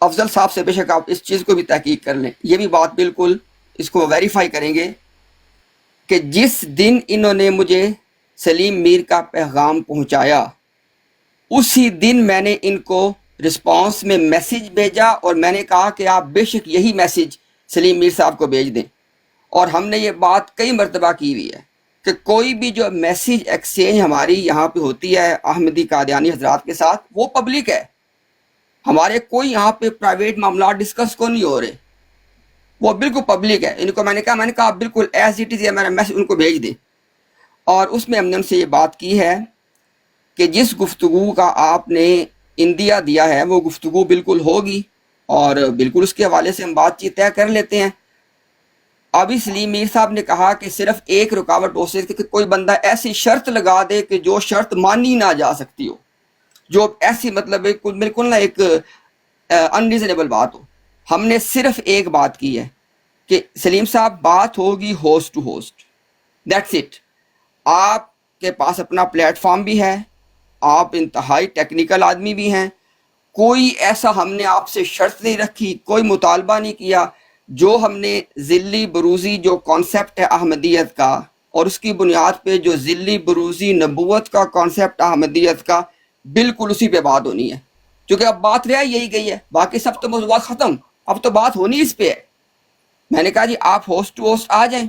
افضل صاحب سے بے شک آپ اس چیز کو بھی تحقیق کر لیں، یہ بھی بات بالکل اس کو ویریفائی کریں گے کہ جس دن انہوں نے مجھے سلیم میر کا پیغام پہنچایا اسی دن میں نے ان کو رسپانس میں میسیج بھیجا اور میں نے کہا کہ آپ بے شک یہی میسیج سلیم میر صاحب کو بھیج دیں. اور ہم نے یہ بات کئی مرتبہ کی ہوئی ہے کہ کوئی بھی جو میسیج ایکسچینج ہماری یہاں پہ ہوتی ہے احمدی قادیانی حضرات کے ساتھ وہ پبلک ہے. ہمارے کوئی یہاں پہ پرائیویٹ معاملات ڈسکس کو نہیں ہو رہے، وہ بالکل پبلک ہے. ان کو میں نے کہا آپ بالکل ایز اٹ از یا میرا میسیج ان کو بھیج دیں. اور اس میں ہم نے ان سے یہ بات کی ہے کہ جس گفتگو کا آپ نے اندیا دیا ہے وہ گفتگو بالکل ہوگی اور بالکل اس کے حوالے سے ہم بات چیت طے کر لیتے ہیں. ابھی سلیم میر صاحب نے کہا کہ صرف ایک رکاوٹ ہو سکتی کہ کوئی بندہ ایسی شرط لگا دے کہ جو شرط مانی نہ جا سکتی ہو، جو ایسی مطلب بالکل نہ ایک انریزنیبل بات ہو. ہم نے صرف ایک بات کی ہے کہ سلیم صاحب بات ہوگی host to host, that's it. آپ کے پاس اپنا پلیٹ فارم بھی ہے، آپ انتہائی ٹیکنیکل آدمی بھی ہیں، کوئی ایسا ہم نے آپ سے شرط نہیں رکھی، کوئی مطالبہ نہیں کیا. جو ہم نے ذلی بروزی جو کانسیپٹ ہے احمدیت کا اور اس کی بنیاد پہ جو ذلی بروزی نبوت کا کانسیپٹ احمدیت کا بالکل اسی پہ بات ہونی ہے، کیونکہ اب بات رہ یہی گئی ہے، باقی سب تو موضوعات ختم، اب تو بات ہونی اس پہ ہے. میں نے کہا جی آپ ہوسٹ ٹو ہوسٹ آ جائیں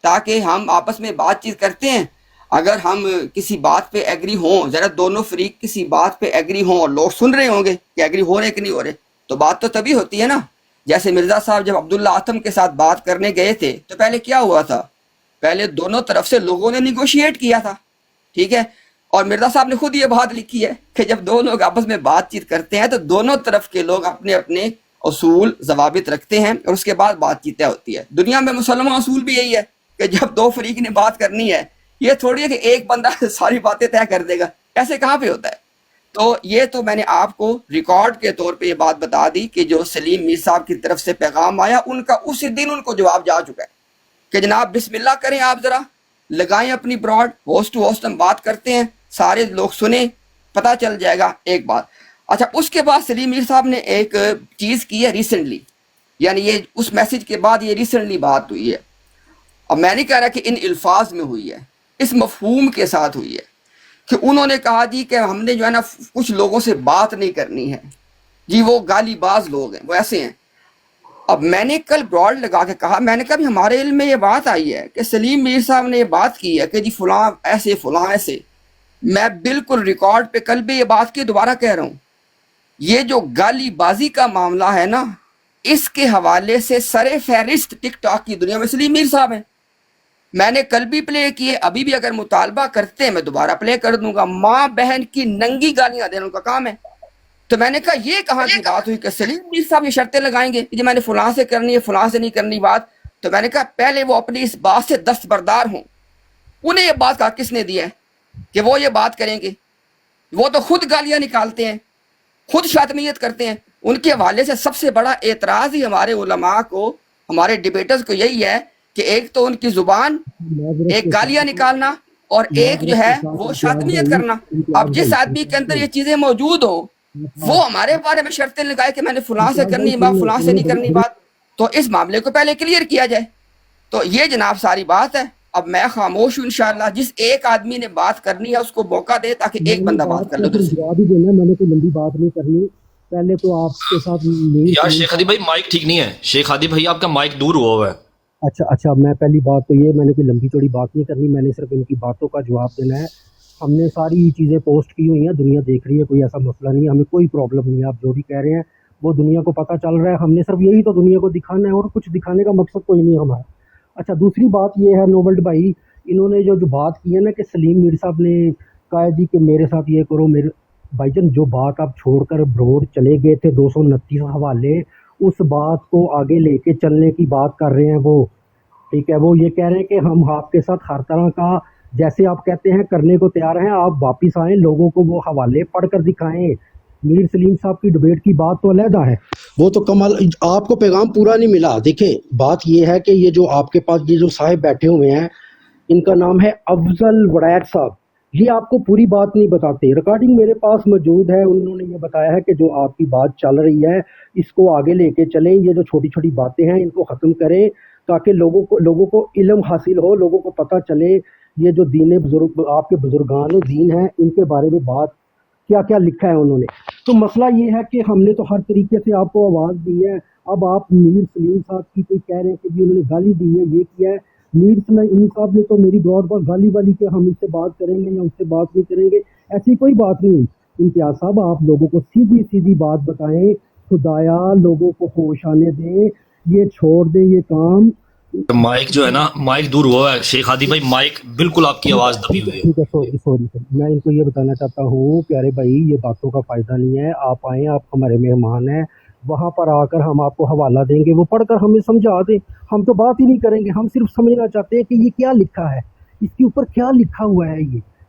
تاکہ ہم آپس میں بات چیت کرتے ہیں. اگر ہم کسی بات پہ ایگری ہوں، ذرا دونوں فریق کسی بات پہ ایگری ہوں اور لوگ سن رہے ہوں گے کہ ایگری ہو رہے کہ نہیں ہو رہے، تو بات تو تبھی ہوتی ہے نا. جیسے مرزا صاحب جب عبداللہ آتم کے ساتھ بات کرنے گئے تھے تو پہلے کیا ہوا تھا، پہلے دونوں طرف سے لوگوں نے نیگوشیٹ کیا تھا، ٹھیک ہے. اور مرزا صاحب نے خود یہ بات لکھی ہے کہ جب دو لوگ آپس میں بات چیت کرتے ہیں تو دونوں طرف کے لوگ اپنے اپنے اصول ضوابط رکھتے ہیں اور اس کے بعد بات چیت طے ہوتی ہے. دنیا میں مسلمان اصول بھی یہی ہے کہ جب دو فریق نے بات کرنی ہے، یہ تھوڑی ہے کہ ایک بندہ ساری باتیں طے کر دے گا، ایسے کہاں پہ ہوتا ہے. تو یہ تو میں نے آپ کو ریکارڈ کے طور پہ یہ بات بتا دی کہ جو سلیم میر صاحب کی طرف سے پیغام آیا ان کا اسی دن ان کو جواب جا چکا ہے کہ جناب بسم اللہ کریں، آپ ذرا لگائیں اپنی براڈ ہوسٹ ٹو ہوسٹ، ہم بات کرتے ہیں، سارے لوگ سنیں، پتہ چل جائے گا ایک بات. اچھا، اس کے بعد سلیم میر صاحب نے ایک چیز کی ہے ریسنٹلی، یعنی یہ اس میسیج کے بعد یہ ریسنٹلی بات ہوئی ہے. اب میں نہیں کہہ رہا کہ ان الفاظ میں ہوئی ہے، اس مفہوم کے ساتھ ہوئی ہے کہ انہوں نے کہا جی کہ ہم نے جو ہے نا کچھ لوگوں سے بات نہیں کرنی ہے جی، وہ گالی باز لوگ ہیں، وہ ایسے ہیں. اب میں نے کل براڈ لگا کے کہا، میں نے کہا بھی ہمارے علم میں یہ بات آئی ہے کہ سلیم میر صاحب نے یہ بات کی ہے کہ جی فلاں ایسے فلاں ایسے. میں بالکل ریکارڈ پہ کل بھی یہ بات کی، دوبارہ کہہ رہا ہوں، یہ جو گالی بازی کا معاملہ ہے نا، اس کے حوالے سے سر فہرست ٹک ٹاک کی دنیا میں سلیم میر صاحب ہیں. میں نے کل بھی پلے کیے، ابھی بھی اگر مطالبہ کرتے ہیں میں دوبارہ پلے کر دوں گا. ماں بہن کی ننگی گالیاں دینا ان کا کام ہے. تو میں نے کہا یہ کہاں کی بات ہوئی کہ سلیم میر صاحب یہ شرطیں لگائیں گے کہ میں نے فلاں سے کرنی ہے فلاں سے نہیں کرنی بات. تو میں نے کہا پہلے وہ اپنی اس بات سے دستبردار ہوں. انہیں یہ بات کہا کس نے دیا ہے کہ وہ یہ بات کریں گے؟ وہ تو خود گالیاں نکالتے ہیں، خود شاتمیت کرتے ہیں. ان کے حوالے سے سب سے بڑا اعتراض ہی ہمارے علماء کو، ہمارے ڈیبیٹرز کو یہی ہے کہ ایک تو ان کی زبان، ایک گالیاں نکالنا اور ایک جو ہے وہ شاتمیت کرنا. اب جس آدمی کے اندر یہ چیزیں موجود ہو وہ ہمارے بارے میں شرطیں لگائے کہ میں نے فلاں سے کرنی بات فلاں سے نہیں کرنی بات، تو اس معاملے کو پہلے کلیئر کیا جائے. تو یہ جناب ساری بات ہے. اب میں خاموش ہوں، انشاءاللہ جس ایک آدمی نے بات کرنی ہے اس کو موقع دے تاکہ ایک بندہ بات کر لے. جواب ہی دینا، میں نے کوئی لمبی بات نہیں کرنی. پہلے تو آپ کے ساتھ یار شیخ ہادی بھائی مائک ٹھیک نہیں ہے، شیخ ہادی بھائی آپ کا مائک دور ہوا ہے. اچھا، میں پہلی بات تو یہ، میں نے کوئی لمبی چوڑی بات نہیں کرنی، میں نے صرف ان کی باتوں کا جواب دینا ہے. ہم نے ساری چیزیں پوسٹ کی ہوئی ہیں، دنیا دیکھ رہی ہے، کوئی ایسا مسئلہ نہیں ہے، ہمیں کوئی پرابلم نہیں ہے. آپ جو بھی کہہ رہے ہیں وہ دنیا کو پتہ چل رہا ہے، ہم نے صرف یہی تو دنیا کو دکھانا ہے اور کچھ دکھانے کا مقصد کوئی نہیں ہمارا. اچھا، دوسری بات یہ ہے نوبلٹ بھائی، انہوں نے جو بات کی ہے نا کہ سلیم میر صاحب نے کہا جی کہ میرے ساتھ یہ کرو، میرے بھائی جان جو بات آپ چھوڑ کر بروڈ چلے گئے تھے 229 حوالے، اس بات کو آگے لے کے چلنے کی بات کر رہے ہیں وہ، ٹھیک ہے. وہ یہ کہہ رہے ہیں کہ ہم آپ کے ساتھ ہر طرح کا جیسے آپ کہتے ہیں کرنے کو تیار ہیں، آپ واپس آئیں، لوگوں کو وہ حوالے پڑھ کر دکھائیں. میر سلیم صاحب کی ڈبیٹ کی بات تو علیحدہ ہے، وہ تو کمال. آپ کو پیغام پورا نہیں ملا. دیکھیں بات یہ ہے کہ یہ جو آپ کے پاس یہ جو صاحب بیٹھے ہوئے ہیں، ان کا نام ہے افضل وڑیک صاحب. یہ آپ کو پوری بات نہیں بتاتے. ریکارڈنگ میرے پاس موجود ہے. انہوں نے یہ بتایا ہے کہ جو آپ کی بات چل رہی ہے اس کو آگے لے کے چلیں. یہ جو چھوٹی چھوٹی باتیں ہیں ان کو ختم کریں تاکہ لوگوں کو علم حاصل ہو, لوگوں کو پتہ چلے یہ جو دین بزرگ آپ کے بزرگان دین ہیں ان کے بارے میں بات کیا کیا لکھا ہے انہوں نے. تو مسئلہ یہ ہے کہ ہم نے تو ہر طریقے سے آپ کو آواز دی ہے. اب آپ میر سلیم صاحب کی کوئی کہہ رہے ہیں کہ جی انہوں نے گالی دی ہے, یہ کیا ہے. میر سلیم صاحب نے تو میری بہت بار گالی والی کہ ہم اس سے بات کریں گے یا اس سے بات نہیں کریں گے, ایسی کوئی بات نہیں ہے. امتیاز صاحب آپ لوگوں کو سیدھی سیدھی بات بتائیں, خدایا لوگوں کو ہوش آنے دیں, یہ چھوڑ دیں یہ کام. مائک جو ہے نا, مائک دور ہوا ہے شیخ ہادی بھائی, مائک بالکل آپ کی آواز دبی ہوئی ہے. ٹھیک ہے, سوری میں ان کو یہ بتانا چاہتا ہوں پیارے بھائی, یہ باتوں کا فائدہ نہیں ہے. آپ آئیں, آپ ہمارے مہمان ہیں, وہاں پر آ کر ہم آپ کو حوالہ دیں گے, وہ پڑھ کر ہمیں سمجھا دیں. ہم تو بات ہی نہیں کریں گے, ہم صرف سمجھنا چاہتے ہیں کہ یہ کیا لکھا ہے, اس کے اوپر کیا لکھا ہوا ہے,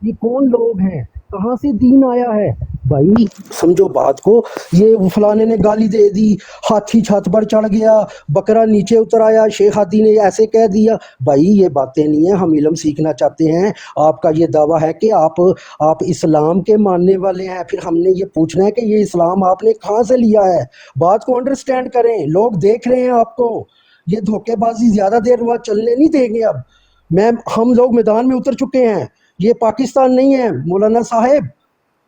یہ کون لوگ ہیں, کہاں سے دین آیا ہے. بھائی سمجھو بات کو. یہ فلانے نے گالی دے دی, ہاتھی چھت پر چڑھ گیا, بکرا نیچے اتر آیا, شیخ ہادی نے ایسے کہہ دیا. بھائی یہ باتیں نہیں ہیں, ہم علم سیکھنا چاہتے ہیں. آپ کا یہ دعویٰ ہے کہ آپ اسلام کے ماننے والے ہیں, پھر ہم نے یہ پوچھنا ہے کہ یہ اسلام آپ نے کہاں سے لیا ہے. بات کو انڈرسٹینڈ کریں, لوگ دیکھ رہے ہیں آپ کو. یہ دھوکے بازی زیادہ دیر بعد چلنے نہیں دیں گے. اب ہم لوگ میدان میں اتر چکے ہیں, یہ پاکستان نہیں ہے مولانا صاحب.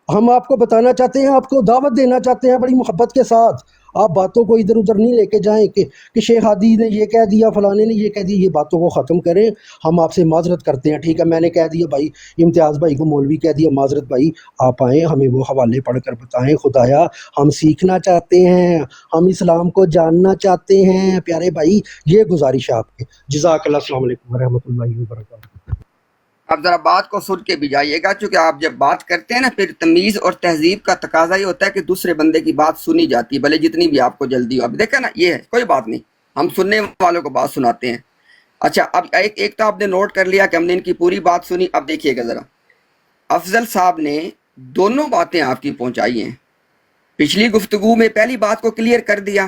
ہم آپ کو بتانا چاہتے ہیں, آپ کو دعوت دینا چاہتے ہیں بڑی محبت کے ساتھ. آپ باتوں کو ادھر ادھر نہیں لے کے جائیں کہ شیخ ہادی نے یہ کہہ دیا, فلانے نے یہ کہہ دیا. یہ باتوں کو ختم کریں. ہم آپ سے معذرت کرتے ہیں, ٹھیک ہے, میں نے کہہ دیا بھائی, امتیاز بھائی کو مولوی کہہ دیا, معذرت بھائی. آپ آئیں, ہمیں وہ حوالے پڑھ کر بتائیں. خدایا ہم سیکھنا چاہتے ہیں, ہم اسلام کو جاننا چاہتے ہیں پیارے بھائی. یہ گزارش ہے آپ کے. جزاک اللہ. السلام علیکم ورحمۃ اللہ وبرکاتہ. اب ذرا بات کو سن کے بھی جائیے گا, چونکہ آپ جب بات کرتے ہیں نا پھر تمیز اور تہذیب کا تقاضا یہ ہوتا ہے کہ دوسرے بندے کی بات سنی جاتی ہے, بھلے جتنی بھی آپ کو جلدی ہو. اب دیکھیں نا, یہ ہے کوئی بات نہیں, ہم سننے والوں کو بات سناتے ہیں. اچھا, اب ایک تو آپ نے نوٹ کر لیا کہ ہم نے ان کی پوری بات سنی. اب دیکھیے گا ذرا, افضل صاحب نے دونوں باتیں آپ کی پہنچائی ہیں. پچھلی گفتگو میں پہلی بات کو کلیئر کر دیا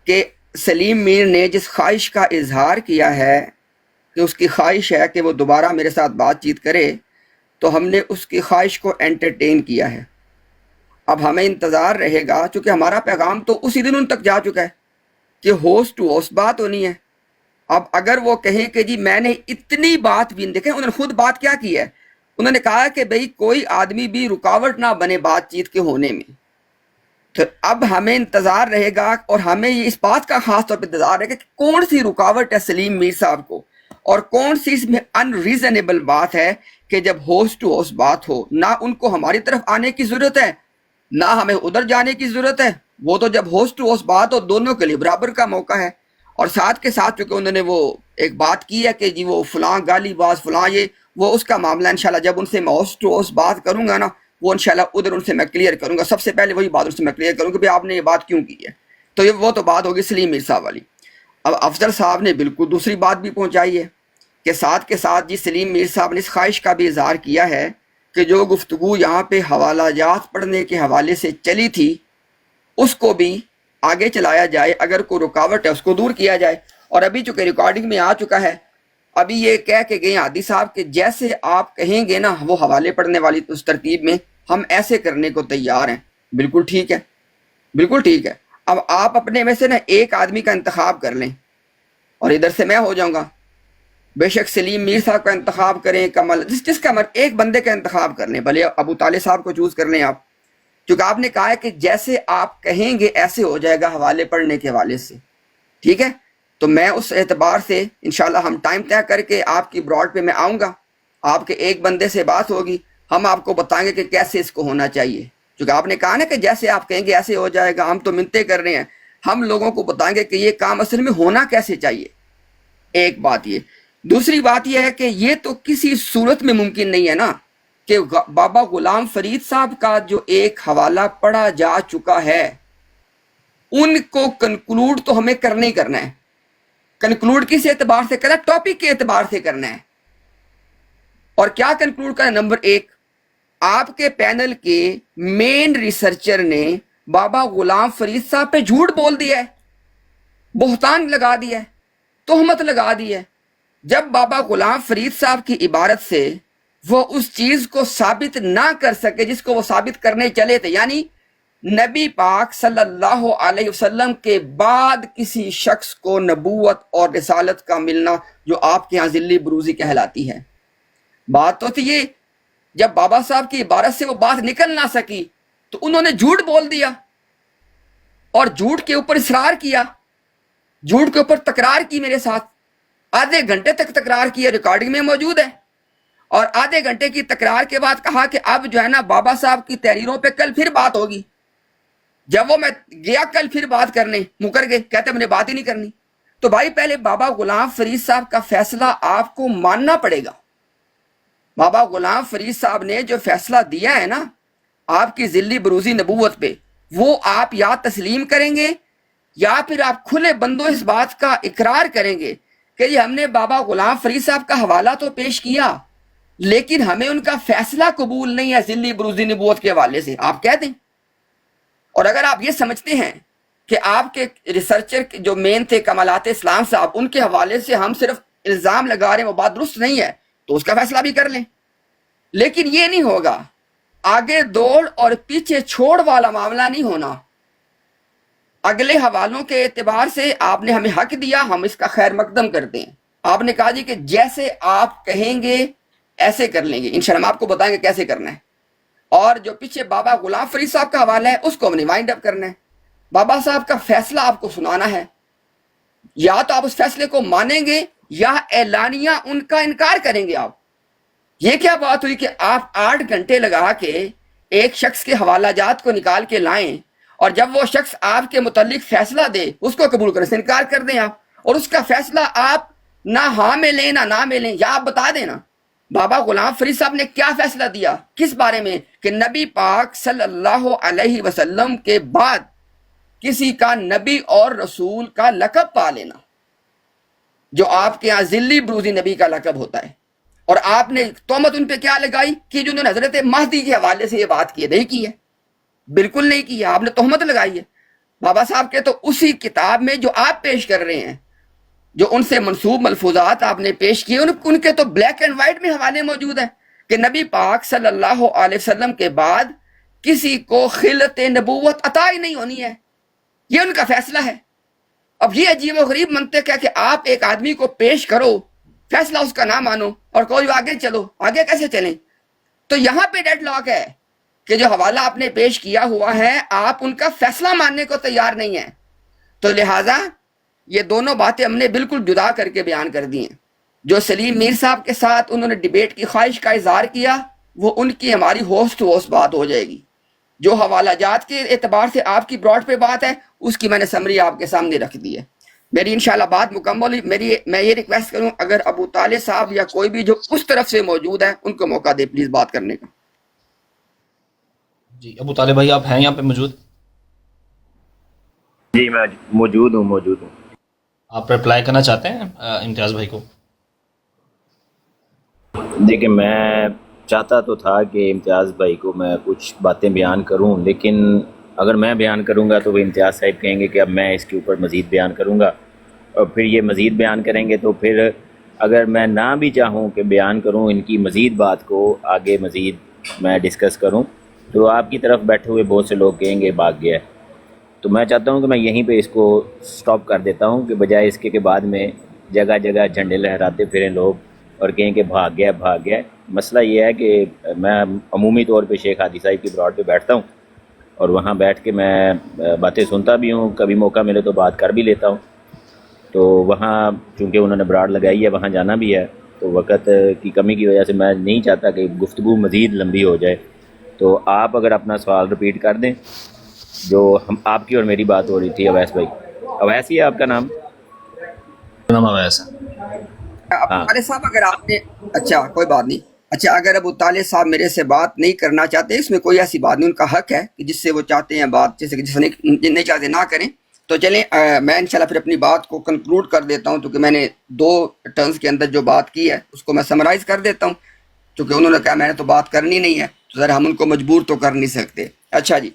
کہ سلیم میر نے جس خواہش کا اظہار کیا ہے کہ اس کی خواہش ہے کہ وہ دوبارہ میرے ساتھ بات چیت کرے, تو ہم نے اس کی خواہش کو انٹرٹین کیا ہے. اب ہمیں انتظار رہے گا, چونکہ ہمارا پیغام تو اسی دن ان تک جا چکا ہے کہ ہوسٹ ٹو ہوسٹ بات ہونی ہے. اب اگر وہ کہیں کہ جی میں نے اتنی بات بھی دیکھیں, انہوں نے خود بات کیا کی ہے, انہوں نے کہا کہ بھئی کوئی آدمی بھی رکاوٹ نہ بنے بات چیت کے ہونے میں. تو اب ہمیں انتظار رہے گا, اور ہمیں اس بات کا خاص طور پہ انتظار ہے کہ کون سی رکاوٹ ہے سلیم میر صاحب کو, اور کون سی اس میں ان ریزنیبل بات ہے کہ جب ہوسٹ ٹو ہوسٹ بات ہو, نہ ان کو ہماری طرف آنے کی ضرورت ہے نہ ہمیں ادھر جانے کی ضرورت ہے. وہ تو جب ہوسٹ ٹو ہوسٹ بات ہو دونوں کے لیے برابر کا موقع ہے. اور ساتھ کے ساتھ چونکہ انہوں نے وہ ایک بات کی ہے کہ جی وہ فلاں گالی باز فلاں, یہ وہ اس کا معاملہ انشاءاللہ جب ان سے میں ہوسٹ ٹو ہوسٹ بات کروں گا نا, وہ انشاءاللہ ادھر ان سے میں کلیئر کروں گا. سب سے پہلے وہی بات ان سے میں کلیئر کروں گا کہ آپ نے یہ بات کیوں کی ہے. تو یہ وہ تو بات ہوگی سلیم میر صاحب والی. اب افضل صاحب نے بالکل دوسری بات بھی پہنچائی ہے کہ ساتھ کے ساتھ جی سلیم میر صاحب نے اس خواہش کا بھی اظہار کیا ہے کہ جو گفتگو یہاں پہ حوالہ جات پڑھنے کے حوالے سے چلی تھی اس کو بھی آگے چلایا جائے, اگر کوئی رکاوٹ ہے اس کو دور کیا جائے. اور ابھی چونکہ ریکارڈنگ میں آ چکا ہے, ابھی یہ کہہ کے گئے ہادی صاحب کہ جیسے آپ کہیں گے نا وہ حوالے پڑھنے والی اس ترتیب میں, ہم ایسے کرنے کو تیار ہیں. بالکل ٹھیک ہے, بالکل ٹھیک ہے. اب آپ اپنے میں سے نا ایک آدمی کا انتخاب کر لیں, اور ادھر سے میں ہو جاؤں گا. بے شک سلیم میر صاحب کا انتخاب کریں, کمل جس کا ایک بندے کا انتخاب کر لیں, بھلے ابو طالب صاحب کو چوز کر لیں آپ, کیونکہ آپ نے کہا ہے کہ جیسے آپ کہیں گے ایسے ہو جائے گا حوالے پڑھنے کے حوالے سے. ٹھیک ہے, تو میں اس اعتبار سے انشاءاللہ ہم ٹائم طے کر کے آپ کی براڈ پہ میں آؤں گا, آپ کے ایک بندے سے بات ہوگی, ہم آپ کو بتائیں گے کہ کیسے اس کو ہونا چاہیے. کیونکہ آپ نے کہا نا کہ جیسے آپ کہیں گے ایسے ہو جائے گا, ہم تو منتیں کر رہے ہیں, ہم لوگوں کو بتائیں گے کہ یہ کام اصل میں ہونا کیسے چاہیے. ایک بات یہ. دوسری بات یہ ہے کہ یہ تو کسی صورت میں ممکن نہیں ہے نا کہ بابا غلام فرید صاحب کا جو ایک حوالہ پڑھا جا چکا ہے ان کو کنکلوڈ تو ہمیں کرنا ہی کرنا ہے. کنکلوڈ کس اعتبار سے کرنا ہے؟ ٹاپک کے اعتبار سے کرنا ہے. اور کیا کنکلوڈ کرنا ہے؟ نمبر ایک, آپ کے پینل کے مین ریسرچر نے بابا غلام فرید صاحب پہ جھوٹ بول دیا ہے, بہتان لگا دیا ہے, تہمت لگا دی ہے. جب بابا غلام فرید صاحب کی عبارت سے وہ اس چیز کو ثابت نہ کر سکے جس کو وہ ثابت کرنے چلے تھے، یعنی نبی پاک صلی اللہ علیہ وسلم کے بعد کسی شخص کو نبوت اور رسالت کا ملنا جو آپ کے ہاں ذلی بروزی کہلاتی ہے۔ بات تو تھی یہ، جب بابا صاحب کی عبارت سے وہ بات نکل نہ سکی تو انہوں نے جھوٹ بول دیا اور جھوٹ کے اوپر اصرار کیا، جھوٹ کے اوپر تکرار کی میرے ساتھ، آدھے گھنٹے تک تکرار کیا، ریکارڈنگ میں موجود ہے، اور آدھے گھنٹے کی تکرار کے بعد کہا کہ اب جو ہے نا بابا صاحب کی تحریروں پہ کل پھر بات ہوگی۔ جب وہ میں گیا کل پھر بات کرنے، مکر گئے، کہتے میں نے بات ہی نہیں کرنی۔ تو بھائی پہلے بابا غلام فرید صاحب کا فیصلہ آپ کو ماننا پڑے گا۔ بابا غلام فرید صاحب نے جو فیصلہ دیا ہے نا آپ کی ذلی بروزی نبوت پہ، وہ آپ یا تسلیم کریں گے یا پھر آپ کھلے بندوں اس بات کا اقرار کریں گے کہ جی ہم نے بابا غلام فرید صاحب کا حوالہ تو پیش کیا لیکن ہمیں ان کا فیصلہ قبول نہیں ہے ذلی بروزی نبوت کے حوالے سے، آپ کہہ دیں۔ اور اگر آپ یہ سمجھتے ہیں کہ آپ کے ریسرچر جو مین تھے کمالات اسلام صاحب، ان کے حوالے سے ہم صرف الزام لگا رہے ہیں، وہ بات درست نہیں ہے، تو اس کا فیصلہ بھی کر لیں، لیکن یہ نہیں ہوگا، آگے دوڑ اور پیچھے چھوڑ والا معاملہ نہیں ہونا۔ اگلے حوالوں کے اعتبار سے آپ نے ہمیں حق دیا، ہم اس کا خیر مقدم کرتے ہیں۔ آپ نے کہا جی کہ جیسے آپ کہیں گے ایسے کر لیں گے، انشاءاللہ ہم آپ کو بتائیں گے کیسے کرنا ہے، اور جو پیچھے بابا غلام فرید صاحب کا حوالہ ہے اس کو ہم نے وائنڈ اپ کرنا ہے۔ بابا صاحب کا فیصلہ آپ کو سنانا ہے، یا تو آپ اس فیصلے کو مانیں گے یا اعلانیہ ان کا انکار کریں گے۔ آپ یہ کیا بات ہوئی کہ آپ 8 گھنٹے لگا کے ایک شخص کے حوالہ جات کو نکال کے لائیں اور جب وہ شخص آپ کے متعلق فیصلہ دے اس کو قبول کرنے سے انکار کر دیں آپ، اور اس کا فیصلہ آپ نہ ہاں میں لیں نہ میں لیں، یا آپ بتا دیں نا بابا غلام فرید صاحب نے کیا فیصلہ دیا کس بارے میں کہ نبی پاک صلی اللہ علیہ وسلم کے بعد کسی کا نبی اور رسول کا لقب پا لینا، جو آپ کے ہاں ذلی بروزی نبی کا لقب ہوتا ہے۔ اور آپ نے تہمت ان پہ کیا لگائی کہ جنہوں نے حضرت مہدی کے حوالے سے یہ بات کی ہے، نہیں کی ہے، بالکل نہیں کی ہے، آپ نے تہمت لگائی ہے۔ بابا صاحب کے تو اسی کتاب میں جو آپ پیش کر رہے ہیں، جو ان سے منسوب ملفوظات آپ نے پیش کیے، ان کے تو بلیک اینڈ وائٹ میں حوالے موجود ہیں کہ نبی پاک صلی اللہ علیہ وسلم کے بعد کسی کو خلت نبوت عطا ہی نہیں ہونی ہے، یہ ان کا فیصلہ ہے۔ اب یہ عجیب و غریب منطق ہے کہ آپ ایک آدمی کو پیش کرو، فیصلہ اس کا نہ مانو اور کوئی آگے چلو، آگے کیسے چلیں؟ تو یہاں پہ ڈیڈ لاک ہے کہ جو حوالہ آپ نے پیش کیا ہوا ہے آپ ان کا فیصلہ ماننے کو تیار نہیں ہیں، تو لہٰذا یہ دونوں باتیں ہم نے بالکل جدا کر کے بیان کر دی ہیں۔ جو سلیم میر صاحب کے ساتھ انہوں نے ڈیبیٹ کی خواہش کا اظہار کیا وہ ان کی ہماری ہوسٹ ٹو ہوسٹ بات ہو جائے گی۔ جو حوالہ جات کے اعتبار سے آپ کی براڈ پہ بات ہے اس کی میں نے سمری آپ کے سامنے رکھ دی ہے۔ میری انشاءاللہ بات مکمل ہوئی۔ میں یہ ریکویسٹ کروں اگر ابو طالب صاحب یا کوئی بھی جو اس طرف سے موجود ہے ان کو موقع دے پلیز بات کرنے کا۔ جی ابو طالب بھائی آپ ہیں یہاں پہ موجود؟ جی میں موجود ہوں۔ آپ رپلائی کرنا چاہتے ہیں امتیاز بھائی کو؟ دیکھیں میں چاہتا تو تھا کہ امتیاز بھائی کو میں کچھ باتیں بیان کروں، لیکن اگر میں بیان کروں گا تو وہ امتیاز صاحب کہیں گے کہ اب میں اس کے اوپر مزید بیان کروں گا، اور پھر یہ مزید بیان کریں گے تو پھر اگر میں نہ بھی چاہوں کہ بیان کروں ان کی مزید بات کو آگے مزید میں ڈسکس کروں تو آپ کی طرف بیٹھے ہوئے بہت سے لوگ کہیں گے بھاگ گیا ہے۔ تو میں چاہتا ہوں کہ میں یہیں پہ اس کو سٹاپ کر دیتا ہوں کہ بجائے اس کے کہ بعد میں جگہ جگہ جھنڈے لہراتے پھریں لوگ اور کہیں کہ بھاگ گیا۔ مسئلہ یہ ہے کہ میں عمومی طور پہ شیخ ہادی صاحب کی براڈ پہ بیٹھتا ہوں اور وہاں بیٹھ کے میں باتیں سنتا بھی ہوں، کبھی موقع ملے تو بات کر بھی لیتا ہوں۔ تو وہاں چونکہ انہوں نے براڈ لگائی ہے وہاں جانا بھی ہے، تو وقت کی کمی کی وجہ سے میں نہیں چاہتا کہ گفتگو مزید لمبی ہو جائے۔ تو آپ اگر اپنا سوال رپیٹ کر دیں جو ہم آپ کی اور میری بات ہو رہی تھی۔ اویس بھائی، اویس ہی ہے آپ کا نام؟ نام اویس ہے۔ ابو طالب صاحب اگر آپ نے اچھا کوئی بات نہیں، اچھا اگر ابو طالب صاحب میرے سے بات نہیں کرنا چاہتے اس میں کوئی ایسی بات نہیں، ان کا حق ہے کہ جس سے وہ چاہتے ہیں بات، جیسے کہ جس نے نہیں چاہتے نہ کریں۔ تو چلیں میں انشاءاللہ پھر اپنی بات کو کنکلوڈ کر دیتا ہوں، کیونکہ میں نے 2 ٹرنز کے اندر جو بات کی ہے اس کو میں سمرائز کر دیتا ہوں، چونکہ انہوں نے کہا میں نے تو بات کرنی نہیں ہے تو ذرا ہم ان کو مجبور تو کر نہیں سکتے۔ اچھا جی،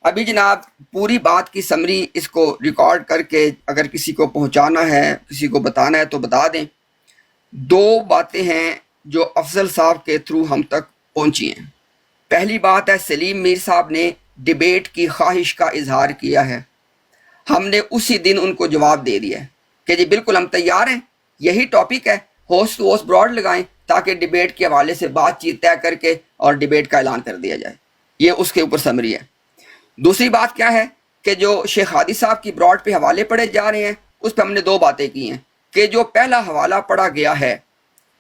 ابھی جناب پوری بات کی سمری اس کو ریکارڈ کر کے اگر کسی کو پہنچانا ہے کسی کو بتانا ہے تو بتا دیں۔ 2 باتیں ہیں جو افضل صاحب کے تھرو ہم تک پہنچی ہیں۔ پہلی بات ہے، سلیم میر صاحب نے ڈیبیٹ کی خواہش کا اظہار کیا ہے، ہم نے اسی دن ان کو جواب دے دیا ہے کہ جی بالکل ہم تیار ہیں، یہی ٹاپک ہے، ہوسٹ ٹو ہوسٹ براڈ لگائیں تاکہ ڈیبیٹ کے حوالے سے بات چیت طے کر کے اور ڈیبیٹ کا اعلان کر دیا جائے۔ یہ اس کے اوپر سمری ہے۔ دوسری بات کیا ہے کہ جو شیخ ہادی صاحب کی براڈ پہ حوالے پڑھے جا رہے ہیں، اس پہ ہم نے دو باتیں کی ہیں کہ جو پہلا حوالہ پڑھا گیا ہے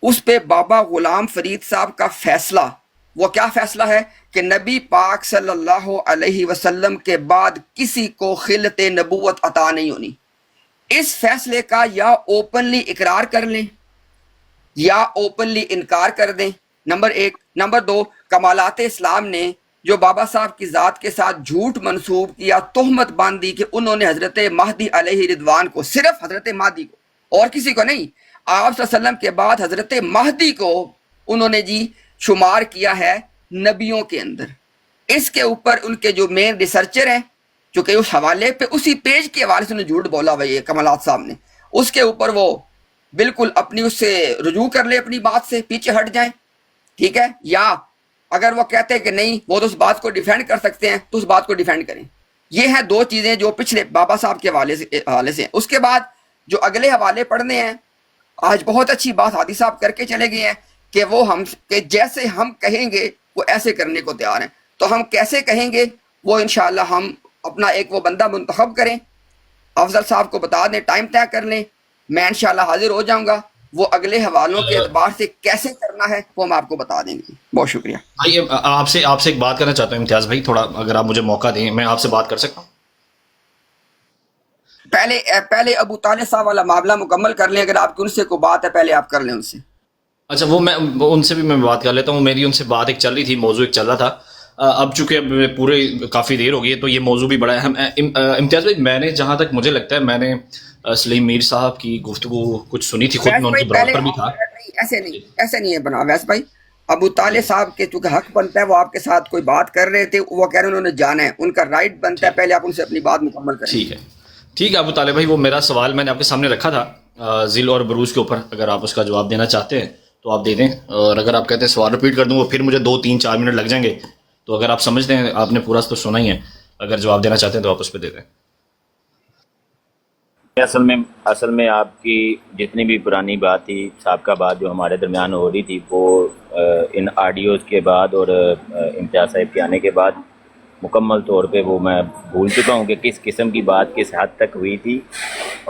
اس پہ بابا غلام فرید صاحب کا فیصلہ، وہ کیا فیصلہ ہے کہ نبی پاک صلی اللہ علیہ وسلم کے بعد کسی کو خلت نبوت عطا نہیں ہونی۔ اس فیصلے کا یا اوپنلی اقرار کر لیں یا اوپنلی انکار کر دیں، نمبر ایک۔ نمبر دو، کمالات اسلام نے جو بابا صاحب کی ذات کے ساتھ جھوٹ منسوب کیا، تہمت باندھی کہ انہوں نے حضرت مہدی علیہ رضوان کو، صرف حضرت مہدی کو اور کسی کو نہیں، آپ صلی اللہ علیہ وسلم کے بعد حضرت مہدی کو انہوں نے جی شمار کیا ہے نبیوں کے اندر۔ اس کے اوپر ان کے جو مین ریسرچر ہیں، چونکہ اس حوالے پہ اسی پیج کے حوالے سے انہوں نے جھوٹ بولا ہوا یہ کمالات صاحب نے، اس کے اوپر وہ بالکل اپنی اس سے رجوع کر لے، اپنی بات سے پیچھے ہٹ جائیں، ٹھیک ہے؟ یا اگر وہ کہتے ہیں کہ نہیں وہ تو اس بات کو ڈیفینڈ کر سکتے ہیں تو اس بات کو ڈیفینڈ کریں۔ یہ ہیں دو چیزیں جو پچھلے بابا صاحب کے حوالے سے ہیں۔ اس کے بعد جو اگلے حوالے پڑھنے ہیں، آج بہت اچھی بات ہادی صاحب کر کے چلے گئے ہیں کہ وہ ہم کہ جیسے ہم کہیں گے وہ ایسے کرنے کو تیار ہیں، تو ہم کیسے کہیں گے وہ انشاءاللہ ہم اپنا ایک وہ بندہ منتخب کریں، افضل صاحب کو بتا دیں، ٹائم طے کر لیں، میں انشاءاللہ حاضر ہو جاؤں گا، وہ اگلے حوالوں کے اعتبار سے کیسے کرنا ہے وہ ہم آپ کو بتا دیں گے۔ بہت شکریہ بھائی، آپ سے ایک بات کرنا چاہتا ہوں امتیاز بھائی، تھوڑا اگر آپ مجھے موقع دیں میں آپ سے بات کر سکتا ہوں؟ پہلے ابو طالب صاحب والا معاملہ مکمل کر لیں، اگر آپ کی ان سے کوئی بات ہے پہلے آپ کر لیں ان سے۔ اچھا، وہ ان سے بھی میں بات کر لیتا ہوں، میری ان سے بات ایک چل رہی تھی، موضوع ایک چل رہا تھا، اب چونکہ اب پورے کافی دیر ہو گئی ہے تو یہ موضوع بھی بڑا اہم ہے۔ امتیاز بھائی، میں نے جہاں تک مجھے لگتا ہے میں نے سلیم میر صاحب کی گفتگو کچھ سنی تھی، خود میں ان کی براڈ پر بھی تھا۔ ایسے نہیں ہے بنا ویس بھائی، ابو طالب صاحب کے چونکہ حق بنتا ہے، وہ آپ کے ساتھ کوئی بات کر رہے تھے، وہ کہہ رہے ہیں انہوں نے جانا ہے، ان کا رائٹ بنتا ہے، پہلے آپ ان سے اپنی بات مکمل کریں۔ ٹھیک ہے ابو طالب بھائی، وہ میرا سوال میں نے آپ کے سامنے رکھا تھا ذل اور بروز کے اوپر، اگر آپ اس کا جواب دینا چاہتے ہیں تو آپ دے دیں، اور اگر آپ کہتے ہیں سوال رپیٹ کر دوں وہ پھر مجھے 2 3 4 منٹ لگ جائیں گے، تو اگر آپ سمجھتے ہیں آپ نے پورا تو سنا ہی ہے، اگر جواب دینا چاہتے ہیں تو آپ اس پہ دے دیں۔ اصل میں آپ کی جتنی بھی پرانی بات تھی، سابقہ بات جو ہمارے درمیان ہو رہی تھی، وہ ان آڈیوز کے بعد اور امتیاز صاحب کے آنے کے بعد مکمل طور پہ وہ میں بھول چکا ہوں کہ کس قسم کی بات کس حد تک ہوئی تھی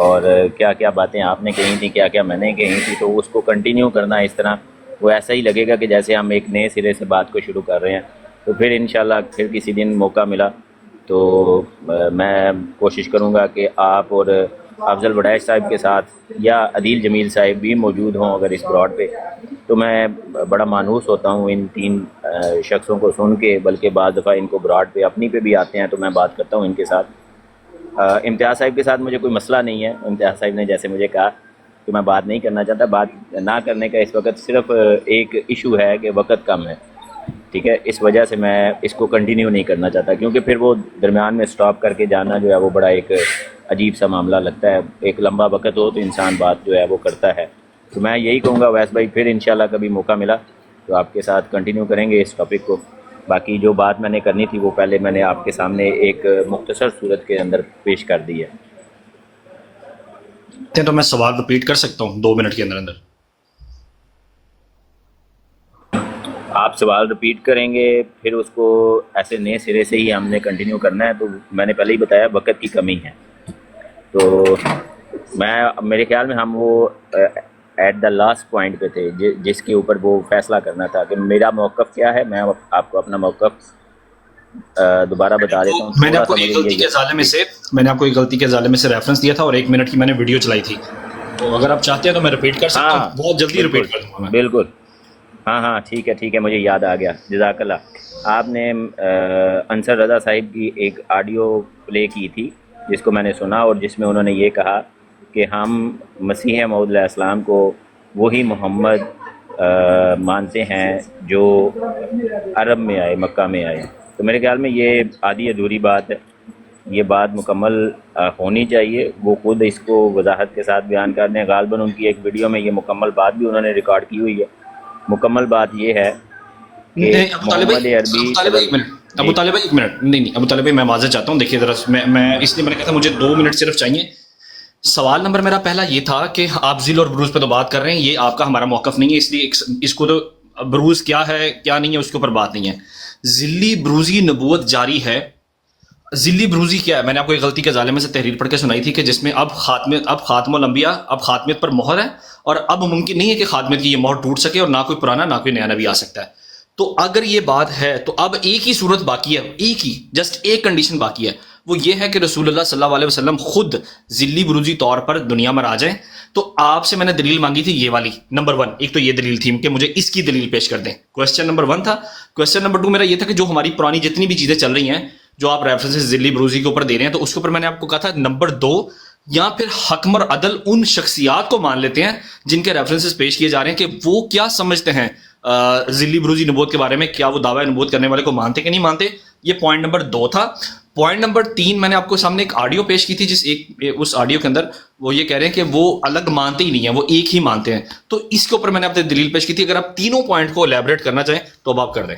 اور کیا کیا باتیں آپ نے کہی تھیں، کیا کیا میں نے کہی تھی، تو اس کو کنٹینیو کرنا اس طرح وہ ایسا ہی لگے گا کہ جیسے ہم ایک نئے سرے سے بات کو شروع کر رہے ہیں۔ تو پھر انشاءاللہ پھر کسی دن موقع ملا تو میں کوشش کروں گا کہ آپ اور افضل وڈیش صاحب کے ساتھ یا عدیل جمیل صاحب بھی موجود ہوں اگر اس براڈ پہ، تو میں بڑا مانوس ہوتا ہوں ان 3 شخصوں کو سن کے، بلکہ بعض دفعہ ان کو براڈ پہ اپنی پہ بھی آتے ہیں تو میں بات کرتا ہوں ان کے ساتھ۔ امتیاز صاحب کے ساتھ مجھے کوئی مسئلہ نہیں ہے، امتیاز صاحب نے جیسے مجھے کہا کہ میں بات نہیں کرنا چاہتا، بات نہ کرنے کا اس وقت صرف ایک ایشو ہے کہ وقت کم ہے، ٹھیک ہے، اس وجہ سے میں اس کو کنٹینیو نہیں کرنا چاہتا، کیونکہ پھر وہ درمیان میں سٹاپ کر کے جانا جو ہے وہ بڑا ایک عجیب سا معاملہ لگتا ہے، ایک لمبا وقت ہو تو انسان بات جو ہے وہ کرتا ہے۔ تو میں یہی کہوں گا ویس بھائی، پھر انشاءاللہ کبھی موقع ملا تو آپ کے ساتھ کنٹینیو کریں گے اس ٹاپک کو۔ باقی جو بات میں نے کرنی تھی وہ پہلے میں نے آپ کے سامنے ایک مختصر صورت کے اندر پیش کر دی ہے۔ تو میں سوال رپیٹ کر سکتا ہوں 2 منٹ کے اندر اندر؟ آپ سوال رپیٹ کریں گے پھر اس کو ایسے نئے سرے سے ہی ہم نے کنٹینیو کرنا ہے، تو میں نے پہلے ہی بتایا وقت کی کمی ہے، تو میرے خیال میں ہم وہ ایٹ دا لاسٹ پوائنٹ پہ تھے جس کے اوپر وہ فیصلہ کرنا تھا کہ میرا موقف کیا ہے۔ میں آپ کو اپنا موقف دوبارہ بتا دیتا ہوں۔ میں نے آپ کو ایک غلطی کے ظالم میں سے ریفرنس دیا تھا اور 1 منٹ کی میں نے ویڈیو چلائی تھی، تو اگر آپ چاہتے ہیں تو میں رپیٹ کر سکتا ہوں، بہت جلدی رپیٹ کر دوں گا۔ بالکل، ہاں ٹھیک ہے، مجھے یاد آ گیا، جزاک اللہ۔ آپ نے انصر رضا صاحب کی ایک آڈیو پلے کی تھی جس کو میں نے سنا، اور جس میں انہوں نے یہ کہا کہ ہم مسیح موعود علیہ السلام کو وہی محمد مانتے ہیں جو عرب میں آئے، مکہ میں آئے۔ تو میرے خیال میں یہ آدھی ادھوری بات ہے، یہ بات مکمل ہونی چاہیے، وہ خود اس کو وضاحت کے ساتھ بیان کر دیں۔ غالباً ان کی ایک ویڈیو میں یہ مکمل بات بھی انہوں نے ریکارڈ کی ہوئی ہے، مکمل بات یہ ہے کہ نہیں ابو طالب محمد بھائی، عربی ابو طالب بھائی ایک منٹ، ابو طالب بھائی ایک منٹ، نہیں ابو طالب بھائی میں معذرت چاہتا ہوں، دیکھیے ذرا میں اس لیے میں نے کہا تھا مجھے 2 منٹ صرف چاہیے. سوال نمبر میرا پہلا یہ تھا کہ آپ ذل اور بروز پہ تو بات کر رہے ہیں، یہ آپ کا ہمارا موقف نہیں ہے، اس لیے اس کو تو بروز کیا ہے کیا نہیں ہے اس کے اوپر بات نہیں ہے. ذلی بروزی نبوت جاری ہے. ذلی بروزی کیا ہے؟ میں نے آپ کو ایک غلطی کے ظالم سے تحریر پڑھ کے سنائی تھی کہ جس میں اب خاتم الانبیاء، اب خاتمیت پر مہر ہے، اور اب ممکن نہیں ہے کہ خاتمیت کی یہ مہر ٹوٹ سکے اور نہ کوئی پرانا نہ کوئی نیا نبی آ سکتا ہے. تو اگر یہ بات ہے تو اب ایک ہی صورت باقی ہے، ایک ہی جسٹ ایک کنڈیشن باقی ہے، وہ یہ ہے کہ رسول اللہ صلی اللہ علیہ وسلم خود ذلی بروزی طور پر دنیا میں آ جائیں. تو آپ سے میں نے دلیل مانگی تھی یہ والی، نمبر 1 ایک تو یہ دلیل تھی کہ مجھے اس کی دلیل پیش کر دیں. کوسچن نمبر 1 تھا. کوسچن نمبر 2 میرا یہ تھا کہ جو ہماری پرانی جتنی بھی چیزیں چل رہی ہیں جو آپ ریفرنسز ذلی بروزی کے اوپر دے رہے ہیں، تو اس کے اوپر میں نے آپ کو کہا تھا نمبر 2 یا پھر حکم اور عدل ان شخصیات کو مان لیتے ہیں جن کے ریفرنسز پیش کیے جا رہے ہیں کہ وہ کیا سمجھتے ہیں ذلی بروزی نبوت کے بارے میں، کیا وہ دعویٰ نبوت کرنے والے کو مانتے کہ نہیں مانتے. یہ پوائنٹ نمبر 2 تھا. پوائنٹ نمبر 3 میں نے آپ کو سامنے ایک آڈیو پیش کی تھی، اس آڈیو کے اندر وہ یہ کہہ رہے ہیں کہ وہ الگ مانتے ہی نہیں ہیں، وہ ایک ہی مانتے ہیں. تو اس کے اوپر میں نے آپ سے دلیل پیش کی تھی. اگر آپ تینوں پوائنٹ کو الیبریٹ کرنا چاہیں تو اب آپ کر دیں.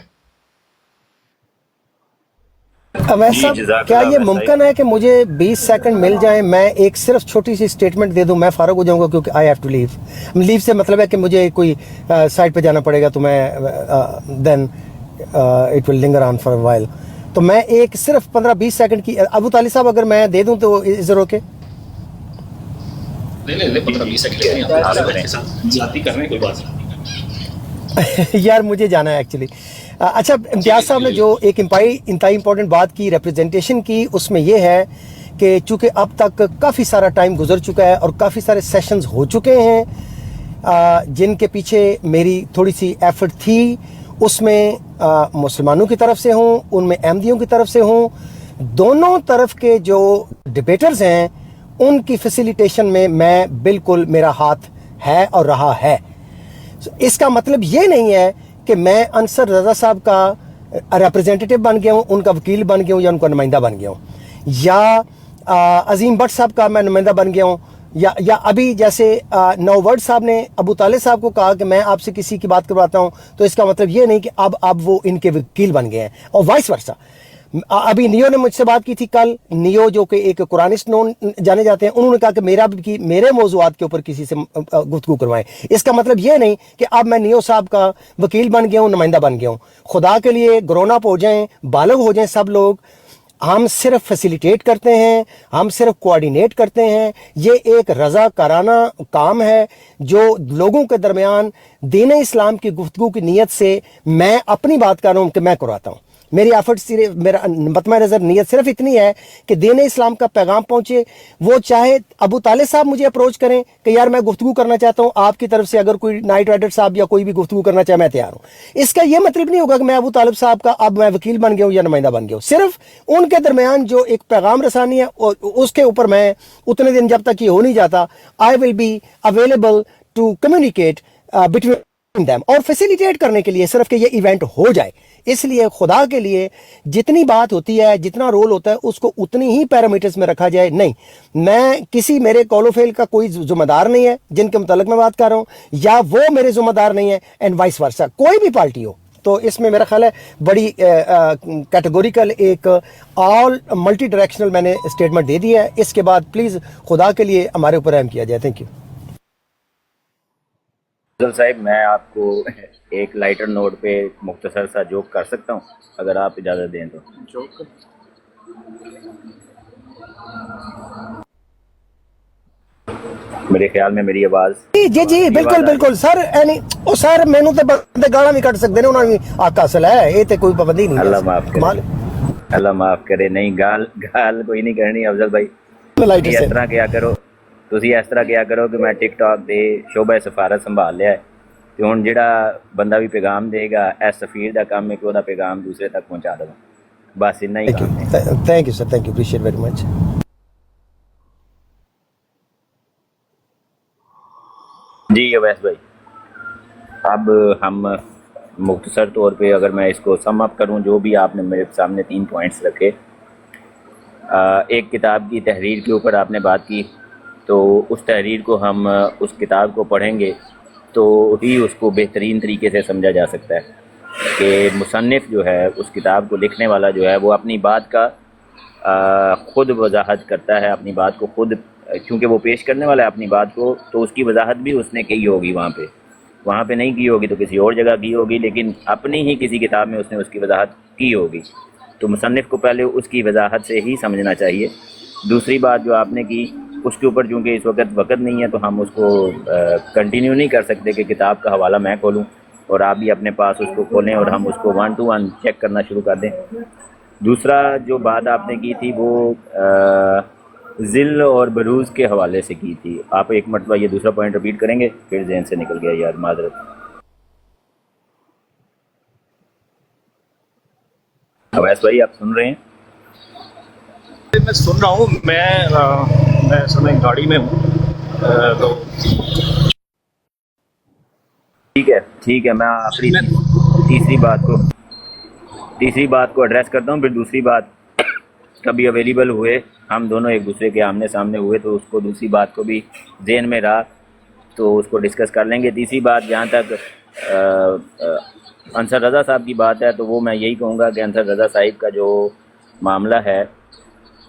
اویس صاحب کیا یہ ممکن ہے کہ مجھے 20 سیکنڈ مل جائیں، میں ایک صرف چھوٹی سی سٹیٹمنٹ دے دوں، میں فارغ ہو جاؤں گا کیونکہ آئی ہیو ٹو لیو. لیو سے مطلب ہے کہ مجھے کوئی سائٹ پہ جانا پڑے گا، تو میں دین اٹ ول لنگر آن فار اے وائل. تو میں ایک صرف 15-20 سیکنڈ کی ابو طالب صاحب اگر میں دے دوں تو از اٹ اوکے؟ یار مجھے جانا ہے ایکچولی. اچھا امتیاز صاحب نے جو ایک انتہائی امپورٹنٹ بات کی ریپرزنٹیشن کی، اس میں یہ ہے کہ چونکہ اب تک کافی سارا ٹائم گزر چکا ہے اور کافی سارے سیشنز ہو چکے ہیں جن کے پیچھے میری تھوڑی سی ایفرٹ تھی، اس میں مسلمانوں کی طرف سے ہوں، ان میں احمدیوں کی طرف سے ہوں، دونوں طرف کے جو ڈیبیٹرز ہیں ان کی فیسیلیٹیشن میں بالکل میرا ہاتھ ہے اور رہا ہے. اس کا مطلب یہ نہیں ہے کہ میں انصر رضا صاحب کا ریپرزینٹیٹیو بن گیا ہوں، ان کا وکیل بن گیا ہوں یا ان کا نمائندہ بن گیا ہوں، یا عظیم بٹ صاحب کا میں نمائندہ بن گیا ہوں، یا ابھی جیسے نوورڈ صاحب نے ابو طالب صاحب کو کہا کہ میں آپ سے کسی کی بات کرواتا ہوں، تو اس کا مطلب یہ نہیں کہ اب وہ ان کے وکیل بن گئے ہیں، اور وائس ورسا. ابھی نیو نے مجھ سے بات کی تھی کل، نیو جو کہ ایک قرآنسٹ نون جانے جاتے ہیں، انہوں نے کہا کہ میرے موضوعات کے اوپر کسی سے گفتگو کروائیں. اس کا مطلب یہ نہیں کہ اب میں نیو صاحب کا وکیل بن گیا ہوں، نمائندہ بن گیا ہوں. خدا کے لیے گرون اپ ہو جائیں، بالغ ہو جائیں سب لوگ. ہم صرف فیسیلیٹیٹ کرتے ہیں، ہم صرف کوآرڈینیٹ کرتے ہیں. یہ ایک رضا کارانہ کام ہے جو لوگوں کے درمیان دین اسلام کی گفتگو کی نیت سے میں اپنی بات کر رہا ہوں کہ میں کراتا ہوں. میری ایفرٹ صرف میرا مطمع نظر نیت صرف اتنی ہے کہ دین اسلام کا پیغام پہنچے. وہ چاہے ابو طالب صاحب مجھے اپروچ کریں کہ یار میں گفتگو کرنا چاہتا ہوں آپ کی طرف سے، اگر کوئی نائٹ رائڈر صاحب یا کوئی بھی گفتگو کرنا چاہے میں تیار ہوں. اس کا یہ مطلب نہیں ہوگا کہ میں ابو طالب صاحب کا اب میں وکیل بن گیا ہوں یا نمائندہ بن گیا ہوں. صرف ان کے درمیان جو ایک پیغام رسانی ہے اس کے اوپر میں اتنے دن جب تک یہ ہو نہیں جاتا I will be available to communicate between them, اور فیسیلیٹیٹ کرنے کے لیے صرف کہ یہ ایونٹ ہو جائے. اس لیے خدا کے لیے جتنی بات ہوتی ہے، جتنا رول ہوتا ہے، اس کو اتنی ہی پیرامیٹرز میں رکھا جائے. نہیں، میں کسی میرے کال و فیل کا کوئی ذمہ دار نہیں ہے جن کے متعلق میں بات کر رہا ہوں، یا وہ میرے ذمہ دار نہیں ہے، اینڈ وائس ورسا کوئی بھی پارٹی ہو. تو اس میں میرا خیال ہے بڑی کیٹیگوریکل ایک آل ملٹی ڈائریکشنل میں نے اسٹیٹمنٹ دے دی ہے. اس کے بعد پلیز خدا کے لیے ہمارے اوپر رحم کیا جائے. Thank you. صاحب میں آپ کو ایک لائٹر نوٹ پہ مختصر سا جوک کر سکتا ہوں اگر آپ اجازت دیں تو. جوک میرے خیال میں میری آواز جی بالکل سر. سر مینو تے بندے گالاں بھی کٹ سکتے ہیں، انہاں دی حق حاصل ہے، یہ تے کوئی پابندی نہیں. اللہ معاف کرے، اللہ معاف کرے. نہیں گال کوئی نہیں کرنی افضل بھائی. اس طرح کیا کرو تسی، اس طرح کیا کرو کہ میں ٹک ٹاک دے شعبہ سفارت سنبھال لیا ہے، تو ہن جڑا بندہ بھی پیغام دے گا ایس سفیر دا کام ہے کہ وہ پیغام دوسرے تک پہنچا دو. بس اتنا ہی کام ہے. Thank you sir, thank you, appreciate very much. جی اویس بھائی، اب ہم مختصر طور پہ اگر میں اس کو سم اپ کروں، جو بھی آپ نے میرے سامنے 3 پوائنٹس رکھے. ایک کتاب کی تحریر کے اوپر آپ نے بات کی، تو اس تحریر کو ہم اس کتاب کو پڑھیں گے تو ہی اس کو بہترین طریقے سے سمجھا جا سکتا ہے کہ مصنف جو ہے اس کتاب کو لکھنے والا جو ہے وہ اپنی بات کا خود وضاحت کرتا ہے، اپنی بات کو خود، چونکہ وہ پیش کرنے والا ہے اپنی بات کو، تو اس کی وضاحت بھی اس نے کی ہوگی، وہاں پہ نہیں کی ہوگی تو کسی اور جگہ کی ہوگی، لیکن اپنی ہی کسی کتاب میں اس نے اس کی وضاحت کی ہوگی۔ تو مصنف کو پہلے اس کی وضاحت سے ہی سمجھنا چاہیے۔ دوسری بات جو آپ نے کی اس کے اوپر چونکہ اس وقت نہیں ہے تو ہم اس کو کنٹینیو نہیں کر سکتے کہ کتاب کا حوالہ میں کھولوں اور آپ بھی اپنے پاس اس کو کھولیں اور ہم اس کو 1 to 1 چیک کرنا شروع کر دیں۔ دوسرا جو بات آپ نے کی تھی وہ ذل اور بروز کے حوالے سے کی تھی، آپ ایک مرتبہ یہ دوسرا پوائنٹ ریپیٹ کریں گے؟ پھر ذہن سے نکل گیا یار، معذرت۔ اویس بھائی آپ سن رہے ہیں؟ میں سن رہا ہوں، میں اصل میں گاڑی میں ہوں تو ٹھیک ہے، میں آخری تیسری بات کو ایڈریس کرتا ہوں، پھر دوسری بات کبھی اویلیبل ہوئے، ہم دونوں ایک دوسرے کے آمنے سامنے ہوئے تو اس کو دوسری بات کو بھی ذہن میں رہا تو اس کو ڈسکس کر لیں گے۔ تیسری بات جہاں تک انصر رضا صاحب کی بات ہے تو وہ میں یہی کہوں گا کہ انصر رضا صاحب کا جو معاملہ ہے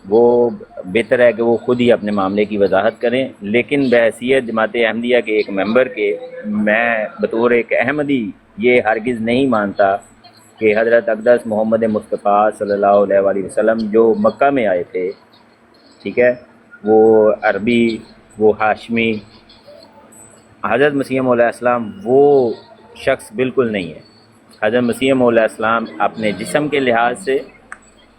وہ بہتر ہے کہ وہ خود ہی اپنے معاملے کی وضاحت کریں، لیکن بحیثیت جماعت احمدیہ کے ایک ممبر کے میں بطور ایک احمدی یہ ہرگز نہیں مانتا کہ حضرت اقدس محمد مصطفیٰ صلی اللہ علیہ وسلم جو مکہ میں آئے تھے، ٹھیک ہے، وہ عربی، وہ ہاشمی، حضرت مسیح موعود علیہ السلام وہ شخص بالکل نہیں ہے۔ حضرت مسیح موعود علیہ السلام اپنے جسم کے لحاظ سے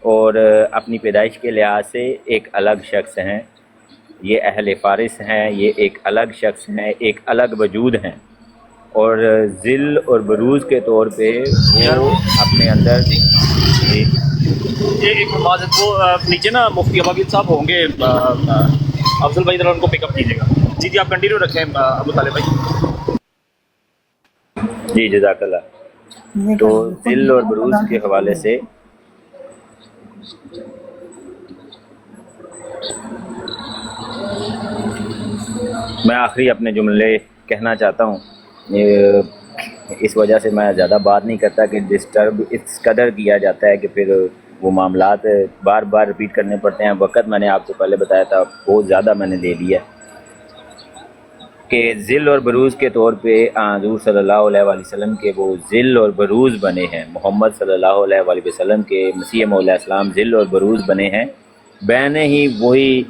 اور اپنی پیدائش کے لحاظ سے ایک الگ شخص ہیں، یہ اہل فارس ہیں، یہ ایک الگ شخص ہیں، ایک الگ وجود ہیں، اور ذل اور بروز کے طور پہ وہ اپنے اندر یہ ایک معذرت وہ نیچے نا مفتی ابابیل صاحب ہوں گے، افضل بھائی ذرا ان کو پک اپ کیجیے گا۔ جی آپ کنٹینیو رکھیں ابو طالب بھائی۔ جی جزاک اللہ۔ تو ذل اور بروز کے حوالے سے میں آخری اپنے جملے کہنا چاہتا ہوں، اس وجہ سے میں زیادہ بات نہیں کرتا کہ ڈسٹرب اس قدر کیا جاتا ہے کہ پھر وہ معاملات بار بار ریپیٹ کرنے پڑتے ہیں۔ وقت میں نے آپ کو پہلے بتایا تھا بہت زیادہ میں نے لے لیا کہ ذل اور بروز کے طور پہ حضور صلی اللہ علیہ وسلم کے وہ ذل اور بروز بنے ہیں، محمد صلی اللہ علیہ وسلم کے مسیح موعود علیہ السلام ذل اور بروز بنے ہیں، بہنیں ہی وہی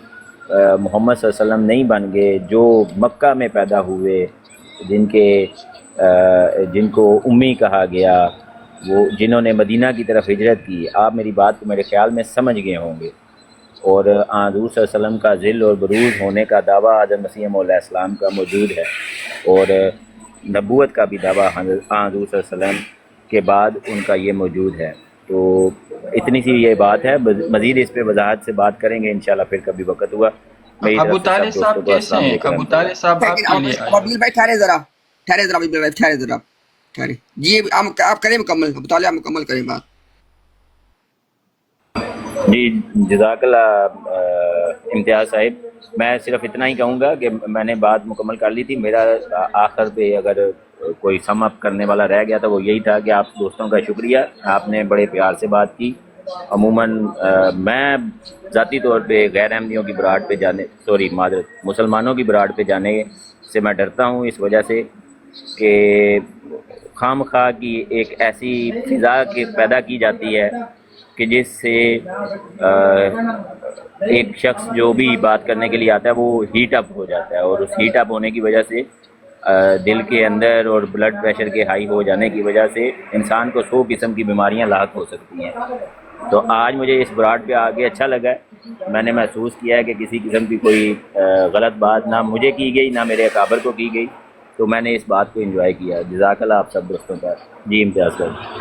محمد صلی اللہ علیہ وسلم نہیں بن گئے جو مکہ میں پیدا ہوئے، جن کو امی کہا گیا، وہ جنہوں نے مدینہ کی طرف ہجرت کی۔ آپ میری بات کو میرے خیال میں سمجھ گئے ہوں گے، اور حضور صلی اللہ علیہ وسلم کا ذل اور بروز ہونے کا دعویٰ حضرت مسیح موعود علیہ السلام کا موجود ہے، اور نبوت کا بھی دعویٰ حضور صلی اللہ علیہ وسلم کے بعد ان کا یہ موجود ہے۔ تو اتنی سی یہ بات ہے، مزید اس پہ وضاحت سے بات کریں گے انشاءاللہ پھر کبھی وقت ہوا۔ ابو طالب صاحب کیسے ہیں؟ ابو طالب صاحب آپ کے لیے ابابیل بھائی ٹھہرے ذرا ابابیل بھائی ٹھہرے جی، آپ کریں مکمل، ابو طالب آپ مکمل کریں بات۔ جی جزاک اللہ امتیاز صاحب، میں صرف اتنا ہی کہوں گا کہ میں نے بات مکمل کر لی تھی، میرا آخر پہ اگر کوئی سم اپ کرنے والا رہ گیا تھا وہ یہی تھا کہ آپ دوستوں کا شکریہ، آپ نے بڑے پیار سے بات کی۔ عموماً میں ذاتی طور پہ غیر احمدیوں کی براٹ پہ مسلمانوں کی براٹ پہ جانے سے میں ڈرتا ہوں، اس وجہ سے کہ خام خواہ کی ایک ایسی فضا پیدا کی جاتی ہے کہ جس سے ایک شخص جو بھی بات کرنے کے لیے آتا ہے وہ ہیٹ اپ ہو جاتا ہے، اور اس ہیٹ اپ ہونے کی وجہ سے دل کے اندر اور بلڈ پریشر کے ہائی ہو جانے کی وجہ سے انسان کو 100 قسم کی بیماریاں لاحق ہو سکتی ہیں۔ تو آج مجھے اس براٹ پہ آگے اچھا لگا ہے، میں نے محسوس کیا ہے کہ کسی قسم کی کوئی غلط بات نہ مجھے کی گئی نہ میرے اکابر کو کی گئی، تو میں نے اس بات کو انجوائے کیا۔ جزاک اللہ آپ سب دوستوں کا۔ جی امتیاز صاحب۔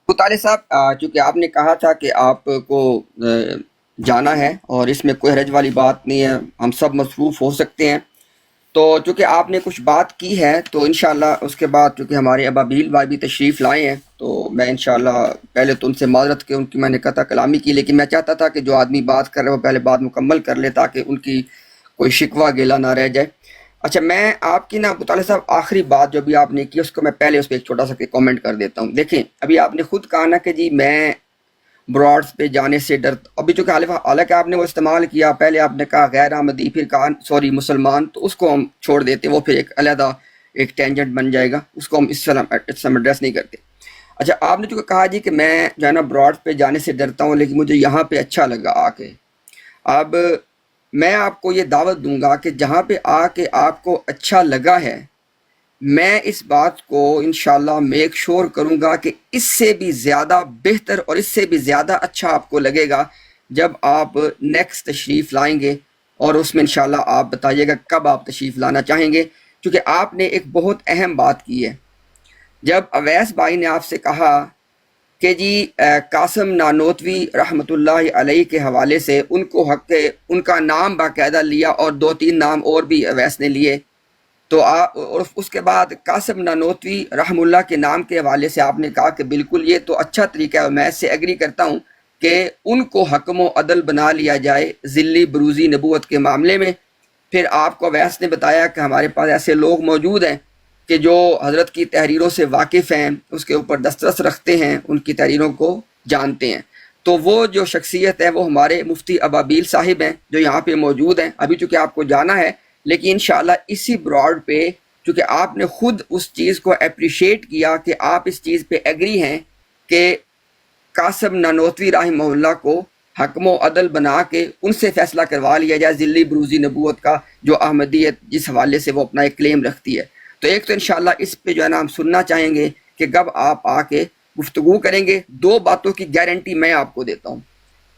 طالب صاحب، چونکہ آپ نے کہا تھا کہ آپ کو جانا ہے اور اس میں کوئی حرج والی بات نہیں ہے، ہم سب مصروف ہو سکتے ہیں، تو چونکہ آپ نے کچھ بات کی ہے تو انشاءاللہ اس کے بعد چونکہ ہمارے ابابیل بھائی بھی تشریف لائے ہیں تو میں انشاءاللہ پہلے تو ان سے معذرت کہ ان کی میں نے قطع کلامی کی، لیکن میں چاہتا تھا کہ جو آدمی بات کر رہے وہ پہلے بات مکمل کر لے تاکہ ان کی کوئی شکوہ گیلا نہ رہ جائے۔ اچھا میں آپ کی نا ابو طالب صاحب آخری بات جو بھی آپ نے کی اس کو میں پہلے اس پہ ایک چھوٹا سا کامنٹ کر دیتا ہوں. دیکھیں ابھی آپ نے خود کہا نا کہ جی میں براڈس پہ جانے سے ڈرتا، ابھی چونکہ حالانکہ آپ نے وہ استعمال کیا، پہلے آپ نے کہا غیر احمدی، پھر کہا سوری مسلمان، تو اس کو ہم چھوڑ دیتے ہیں، وہ پھر ایک علیحدہ ایک ٹینجنٹ بن جائے گا، اس کو ہم اس طرح ایڈریس نہیں کرتے. اچھا آپ نے چونکہ کہا جی کہ میں جو ہے نا براڈس پہ جانے سے ڈرتا ہوں لیکن مجھے یہاں پہ اچھا لگا آ کے. اب میں آپ کو یہ دعوت دوں گا کہ جہاں پہ آ کے آپ کو اچھا لگا ہے، میں اس بات کو انشاءاللہ میک شور کروں گا کہ اس سے بھی زیادہ بہتر اور اس سے بھی زیادہ اچھا آپ کو لگے گا جب آپ نیکسٹ تشریف لائیں گے، اور اس میں انشاءاللہ آپ بتائیے گا کب آپ تشریف لانا چاہیں گے. کیونکہ آپ نے ایک بہت اہم بات کی ہے. جب اویس بھائی نے آپ سے کہا کہ جی قاسم نانوتوی رحمۃ اللہ علیہ کے حوالے سے ان کو حق ان کا نام باقاعدہ لیا اور 2-3 نام اور بھی اویس نے لیے، تو اور اس کے بعد قاسم نانوتوی رحم اللہ کے نام کے حوالے سے آپ نے کہا کہ بالکل یہ تو اچھا طریقہ ہے، میں اس سے ایگری کرتا ہوں کہ ان کو حکم و عدل بنا لیا جائے ذلی بروزی نبوت کے معاملے میں. پھر آپ کو اویس نے بتایا کہ ہمارے پاس ایسے لوگ موجود ہیں کہ جو حضرت کی تحریروں سے واقف ہیں، اس کے اوپر دسترس رکھتے ہیں، ان کی تحریروں کو جانتے ہیں. تو وہ جو شخصیت ہے وہ ہمارے مفتی ابابیل صاحب ہیں جو یہاں پہ موجود ہیں. ابھی چونکہ آپ کو جانا ہے لیکن انشاءاللہ اسی براڈ پہ چونکہ آپ نے خود اس چیز کو اپریشیٹ کیا کہ آپ اس چیز پہ ایگری ہیں کہ قاسم نانوتوی رحمہ اللہ کو حکم و عدل بنا کے ان سے فیصلہ کروا لیا جائے ذلی بروزی نبوت کا، جو احمدیت جس حوالے سے وہ اپنا ایک کلیم رکھتی ہے. تو ایک تو انشاءاللہ اس پہ جو ہے نا ہم سننا چاہیں گے کہ کب آپ آ کے گفتگو کریں گے. 2 باتوں کی گارنٹی میں آپ کو دیتا ہوں.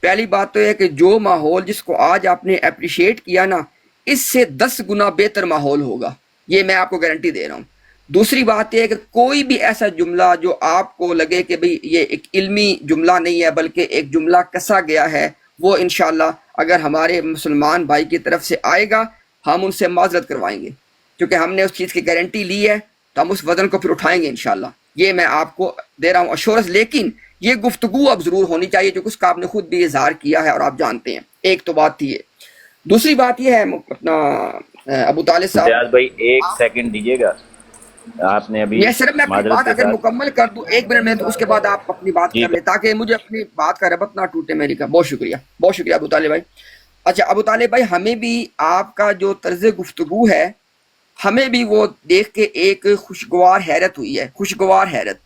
پہلی بات تو یہ کہ جو ماحول جس کو آج آپ نے اپریشیٹ کیا نا، اس سے 10 گنا بہتر ماحول ہوگا، یہ میں آپ کو گارنٹی دے رہا ہوں. دوسری بات یہ ہے کہ کوئی بھی ایسا جملہ جو آپ کو لگے کہ بھئی یہ ایک علمی جملہ نہیں ہے بلکہ ایک جملہ کسا گیا ہے، وہ انشاءاللہ اگر ہمارے مسلمان بھائی کی طرف سے آئے گا ہم ان سے معذرت کروائیں گے، کیونکہ ہم نے اس چیز کی گارنٹی لی ہے تو ہم اس وزن کو پھر اٹھائیں گے انشاءاللہ. یہ میں آپ کو دے رہا ہوں ایشورنس. لیکن یہ گفتگو اب ضرور ہونی چاہیے جو اس کا آپ نے خود بھی اظہار کیا ہے اور آپ جانتے ہیں. ایک تو بات تھی یہ. دوسری بات یہ ہے اپنا ابو طالب صاحب، امتیاز بھائی 1 سیکنڈ دیجیے گا. آپ نے ابھی یہ صرف میں اپنی بات اگر مکمل کر دوں 1 منٹ میں تو اس کے بعد آپ اپنی بات کر لیں تاکہ مجھے اپنی بات کا ربط نہ ٹوٹے میری کا. بہت شکریہ، بہت شکریہ ابو طالب بھائی. اچھا ابو طالب بھائی، ہمیں بھی آپ کا جو طرز گفتگو ہے ہمیں بھی وہ دیکھ کے ایک خوشگوار حیرت ہوئی ہے، خوشگوار حیرت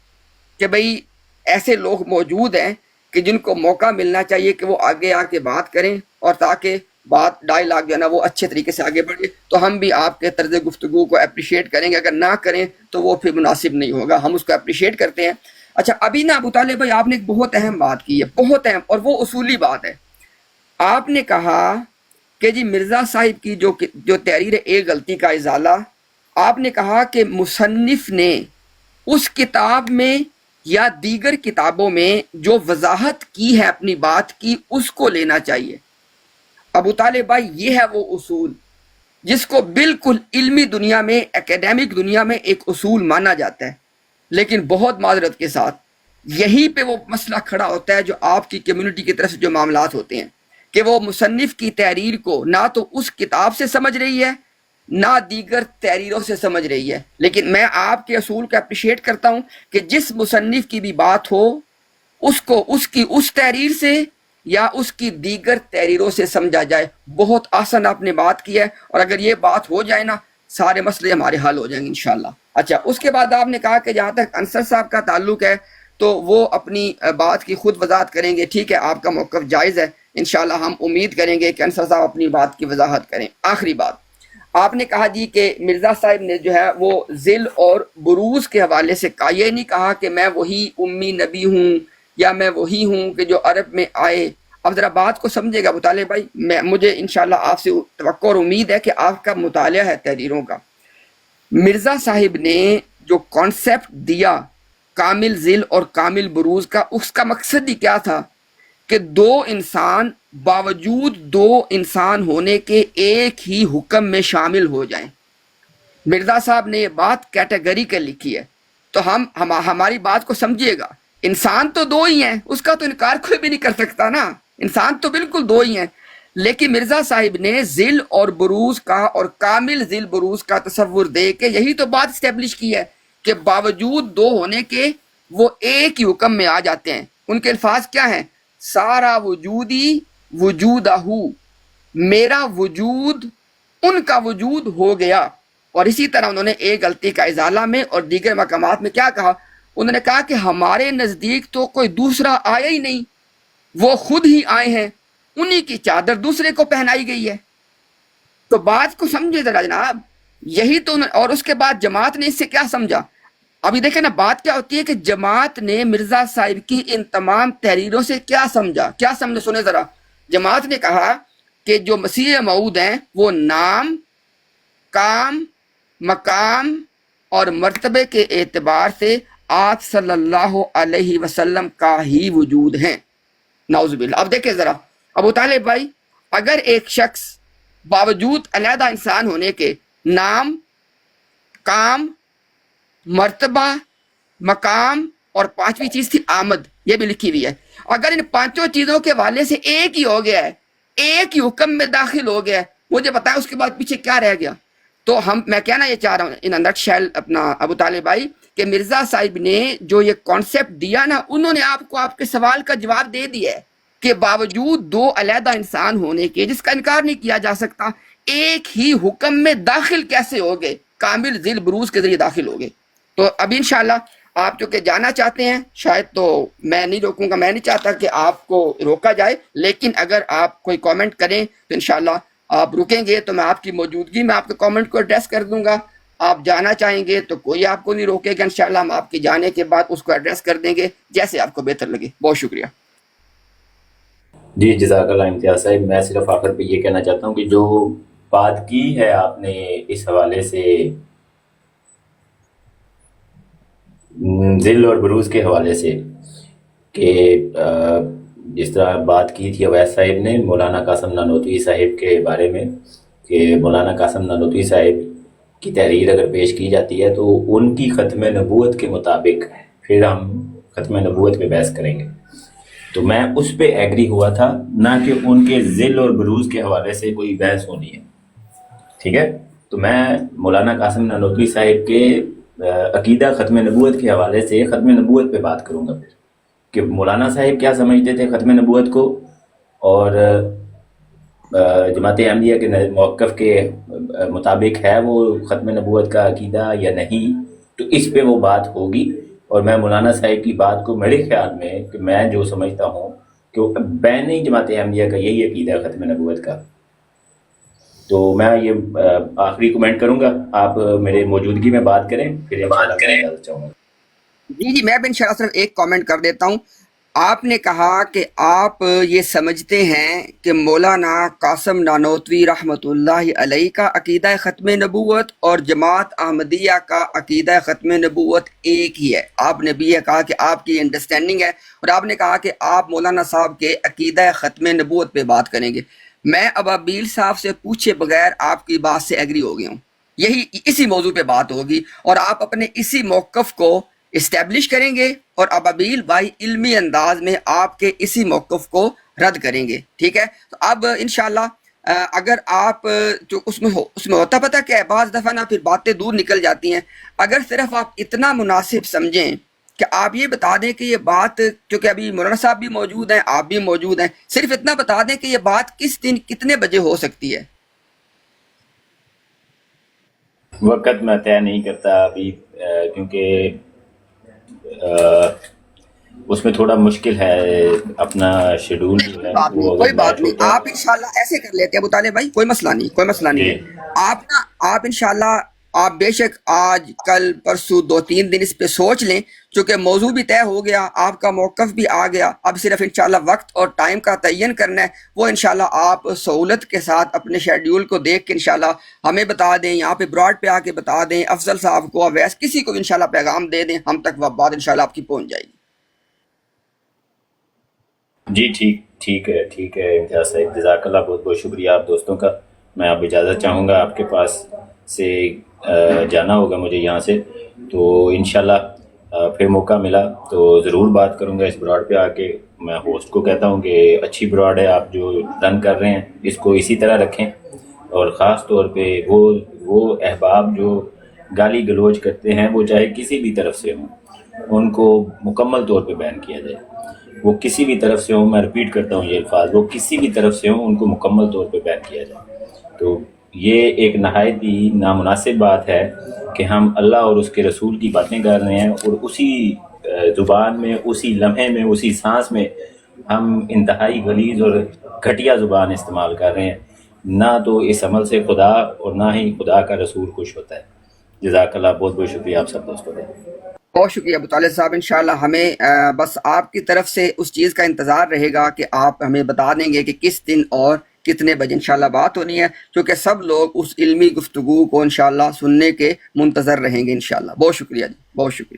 کہ بھئی ایسے لوگ موجود ہیں کہ جن کو موقع ملنا چاہیے کہ وہ آگے آ کے بات کریں اور تاکہ بات ڈائیلاگ جو ہے نا وہ اچھے طریقے سے آگے بڑھے. تو ہم بھی آپ کے طرز گفتگو کو اپریشیٹ کریں گے، اگر نہ کریں تو وہ پھر مناسب نہیں ہوگا. ہم اس کو اپریشیٹ کرتے ہیں. اچھا ابھی نا ابو طالب بھائی آپ نے ایک بہت اہم بات کی ہے، بہت اہم، اور وہ اصولی بات ہے. آپ نے کہا کہ جی مرزا صاحب کی جو تحریر ایک غلطی کا ازالہ، آپ نے کہا کہ مصنف نے اس کتاب میں یا دیگر کتابوں میں جو وضاحت کی ہے اپنی بات کی اس کو لینا چاہیے. ابو طالب بھائی یہ ہے وہ اصول جس کو بالکل علمی دنیا میں، اکیڈیمک دنیا میں ایک اصول مانا جاتا ہے، لیکن بہت معذرت کے ساتھ یہی پہ وہ مسئلہ کھڑا ہوتا ہے جو آپ کی کمیونٹی کی طرف سے جو معاملات ہوتے ہیں کہ وہ مصنف کی تحریر کو نہ تو اس کتاب سے سمجھ رہی ہے نہ دیگر تحریروں سے سمجھ رہی ہے. لیکن میں آپ کے اصول کو اپریشیٹ کرتا ہوں کہ جس مصنف کی بھی بات ہو اس کو اس کی اس تحریر سے یا اس کی دیگر تحریروں سے سمجھا جائے. بہت آسان آپ نے بات کی ہے اور اگر یہ بات ہو جائے نا سارے مسئلے ہمارے حل ہو جائیں گے انشاءاللہ. اچھا اس کے بعد آپ نے کہا کہ جہاں تک انصر صاحب کا تعلق ہے تو وہ اپنی بات کی خود وضاحت کریں گے. ٹھیک ہے، آپ کا موقف جائز ہے، انشاءاللہ ہم امید کریں گے کہ انصر صاحب اپنی بات کی وضاحت کریں. آخری بات آپ نے کہا جی کہ مرزا صاحب نے جو ہے وہ ذل اور بروز کے حوالے سے کہا، یہ نہیں کہا کہ میں وہی امی نبی ہوں یا میں وہی ہوں کہ جو عرب میں آئے. اب ذرا بات کو سمجھے گا ابو طالب بھائی، مجھے انشاءاللہ آپ سے توقع اور امید ہے کہ آپ کا مطالعہ ہے تحریروں کا. مرزا صاحب نے جو کانسیپٹ دیا کامل ذل اور کامل بروز کا، اس کا مقصد ہی کیا تھا کہ 2 انسان باوجود 2 انسان ہونے کے ایک ہی حکم میں شامل ہو جائیں. مرزا صاحب نے یہ بات کیٹیگریکل لکھی ہے تو ہماری بات کو سمجھیے گا. انسان تو 2 ہی ہیں، اس کا تو انکار کوئی بھی نہیں کر سکتا نا، انسان تو بالکل 2 ہی ہیں، لیکن مرزا صاحب نے ذل اور بروز کا اور کامل ذل بروز کا تصور دے کے یہی تو بات اسٹیبلش کی ہے کہ باوجود دو ہونے کے وہ ایک ہی حکم میں آ جاتے ہیں. ان کے الفاظ کیا ہیں؟ سارا وجودی وجودہ، میرا وجود ان کا وجود ہو گیا. اور اسی طرح انہوں نے ایک غلطی کا ازالہ میں اور دیگر مقامات میں کیا کہا؟ انہوں نے کہا کہ ہمارے نزدیک تو کوئی دوسرا آیا ہی نہیں، وہ خود ہی آئے ہیں، انہی کی چادر دوسرے کو پہنائی گئی ہے. تو بات کو سمجھے ذرا جناب، یہی تو. اور اس کے بعد جماعت نے اس سے کیا سمجھا؟ ابھی دیکھیں نا بات کیا ہوتی ہے کہ جماعت نے مرزا صاحب کی ان تمام تحریروں سے کیا سمجھا. کیا سمجھے سنیں ذرا. جماعت نے کہا کہ جو مسیح موعود ہیں وہ نام، کام، مقام اور مرتبے کے اعتبار سے آپ صلی اللہ علیہ وسلم کا ہی وجود ہیں. نعوذ باللہ. اب دیکھیں ذرا ابو طالب بھائی، اگر ایک شخص باوجود علیحدہ انسان ہونے کے نام، کام، مرتبہ، مقام اور پانچویں چیز تھی آمد، یہ بھی لکھی ہوئی ہے، اگر ان پانچوں چیزوں کے والے سے ایک ہی ہو گیا ہے، ایک ہی حکم میں داخل ہو گیا ہے، مجھے بتائیں اس کے بعد پیچھے کیا رہ گیا. تو میں کہنا یہ چاہ رہا ہوں ان نٹ شیل اپنا ابو طالب بھائی کہ مرزا صاحب نے جو یہ کانسیپٹ دیا نا، انہوں نے آپ کو آپ کے سوال کا جواب دے دیا ہے کہ باوجود دو علیحدہ انسان ہونے کے، جس کا انکار نہیں کیا جا سکتا، ایک ہی حکم میں داخل کیسے ہو گئے؟ کامل ذل بروز کے ذریعے داخل ہو گئے. تو ابھی انشاءاللہ آپ جو کہ جانا چاہتے ہیں شاید تو میں نہیں روکوں گا، میں نہیں چاہتا کہ آپ کو روکا جائے، لیکن اگر آپ کوئی کامنٹ کریں تو انشاءاللہ آپ رکیں گے تو میں آپ کی موجودگی میں آپ کے کامنٹ کو ایڈریس کر دوں گا. آپ جانا چاہیں گے تو کوئی آپ کو نہیں روکے گا، انشاءاللہ ہم آپ کے جانے کے بعد اس کو ایڈریس کر دیں گے جیسے آپ کو بہتر لگے. بہت شکریہ. جی جزاک اللہ امتیاز صاحب. میں صرف آخر پہ یہ کہنا چاہتا ہوں کہ جو بات کی ہے آپ نے اس حوالے سے ذل اور بروز کے حوالے سے، کہ جس طرح بات کی تھی اویس صاحب نے مولانا قاسم نانوتوی صاحب کے بارے میں، کہ مولانا قاسم نانوتوی صاحب کی تحریر اگر پیش کی جاتی ہے تو ان کی ختم نبوت کے مطابق پھر ہم ختم نبوت پہ بحث کریں گے. تو میں اس پہ ایگری ہوا تھا، نہ کہ ان کے ذل اور بروز کے حوالے سے کوئی بحث ہونی ہے. ٹھیک ہے. تو میں مولانا قاسم نانوتوی صاحب کے عقیدہ ختم نبوت کے حوالے سے ختم نبوت پہ بات کروں گا پھر، کہ مولانا صاحب کیا سمجھتے تھے ختم نبوت کو، اور جماعت احمدیہ کے موقف کے مطابق ہے وہ ختم نبوت کا عقیدہ یا نہیں. تو اس پہ وہ بات ہوگی، اور میں مولانا صاحب کی بات کو میرے خیال میں کہ میں جو سمجھتا ہوں کہ بین جماعت احمدیہ کا یہی عقیدہ ہے ختم نبوت کا. تو میں یہ آخری کمنٹ کروں گا، آپ میرے موجودگی میں بات کریں پھر اجازت چاہوں گا. جی میں بھی انشاءاللہ صرف ایک کامنٹ کر دیتا ہوں. آپ نے کہا کہ آپ یہ سمجھتے ہیں کہ مولانا قاسم نانوتوی رحمۃ اللہ علیہ کا عقیدہ ختم نبوت اور جماعت احمدیہ کا عقیدہ ختم نبوت ایک ہی ہے. آپ نے بھی یہ کہا کہ آپ کی انڈرسٹینڈنگ ہے، اور آپ نے کہا کہ آپ مولانا صاحب کے عقیدہ ختم نبوت پہ بات کریں گے. میں ابابیل صاحب سے پوچھے بغیر آپ کی بات سے ایگری ہو گیا ہوں. یہی اسی موضوع پہ بات ہوگی اور آپ اپنے اسی موقف کو اسٹیبلش کریں گے، اور ابابیل بھائی علمی انداز میں آپ کے اسی موقف کو رد کریں گے. ٹھیک ہے. تو اب انشاءاللہ اگر آپ جو اس میں ہوتا پتہ کیا ہے، بعض دفعہ نا پھر باتیں دور نکل جاتی ہیں. اگر صرف آپ اتنا مناسب سمجھیں کہ آپ یہ بتا دیں کہ یہ بات، کیونکہ ابھی مولانا صاحب بھی موجود ہیں، آپ بھی موجود ہیں، صرف اتنا بتا دیں کہ یہ بات کس دن کتنے بجے ہو سکتی ہے. وقت میں طے نہیں کرتا ابھی، کیونکہ اس میں تھوڑا مشکل ہے، اپنا شیڈول جو ہے کوئی بات نہیں، آپ انشاءاللہ ایسے کر لیتے ہیں ابو طالب بھائی، کوئی مسئلہ نہیں، کوئی مسئلہ نہیں ہے. آپ انشاءاللہ آپ بے شک آج کل پرسوں 2-3 دن اس پہ سوچ لیں، چونکہ موضوع بھی طے ہو گیا، آپ کا موقف بھی آ گیا. اب صرف انشاءاللہ وقت اور ٹائم کا تعین کرنا ہے. وہ انشاءاللہ آپ سہولت کے ساتھ اپنے شیڈیول کو دیکھ کے انشاءاللہ ہمیں بتا دیں، یہاں پہ براڈ پہ آ کے بتا دیں، افضل صاحب کو، اویس کسی کو انشاءاللہ پیغام دے دیں، ہم تک وہ بات انشاءاللہ آپ کی پہنچ جائے گی. جی ٹھیک ہے امتیاز صاحب، جزاک اللہ، بہت بہت شکریہ آپ دوستوں کا. میں اب اجازت چاہوں گا، آپ کے پاس سے جانا ہوگا مجھے یہاں سے. تو انشاءاللہ پھر موقع ملا تو ضرور بات کروں گا اس براڈ پہ آ کے میں ہوسٹ کو کہتا ہوں کہ اچھی براڈ ہے آپ جو رن کر رہے ہیں اس کو اسی طرح رکھیں، اور خاص طور پہ وہ احباب جو گالی گلوچ کرتے ہیں وہ چاہے کسی بھی طرف سے ہوں ان کو مکمل طور پہ بین کیا جائے، وہ کسی بھی طرف سے ہوں، میں ریپیٹ کرتا ہوں یہ الفاظ، وہ کسی بھی طرف سے ہوں ان کو مکمل طور پہ بین کیا جائے۔ تو یہ ایک نہایت ہی نامناسب بات ہے کہ ہم اللہ اور اس کے رسول کی باتیں کر رہے ہیں اور اسی زبان میں، اسی لمحے میں، اسی سانس میں ہم انتہائی غلیظ اور گھٹیا زبان استعمال کر رہے ہیں۔ نہ تو اس عمل سے خدا اور نہ ہی خدا کا رسول خوش ہوتا ہے۔ جزاک اللہ، بہت بہت شکریہ آپ سب دوستوں کا۔ بہت شکریہ ابو طالب صاحب، انشاءاللہ ہمیں بس آپ کی طرف سے اس چیز کا انتظار رہے گا کہ آپ ہمیں بتا دیں گے کہ کس دن اور کتنے بجے انشاءاللہ بات ہونی ہے، کیونکہ سب لوگ اس علمی گفتگو کو انشاءاللہ سننے کے منتظر رہیں گے انشاءاللہ۔ بہت شکریہ جی، بہت شکریہ۔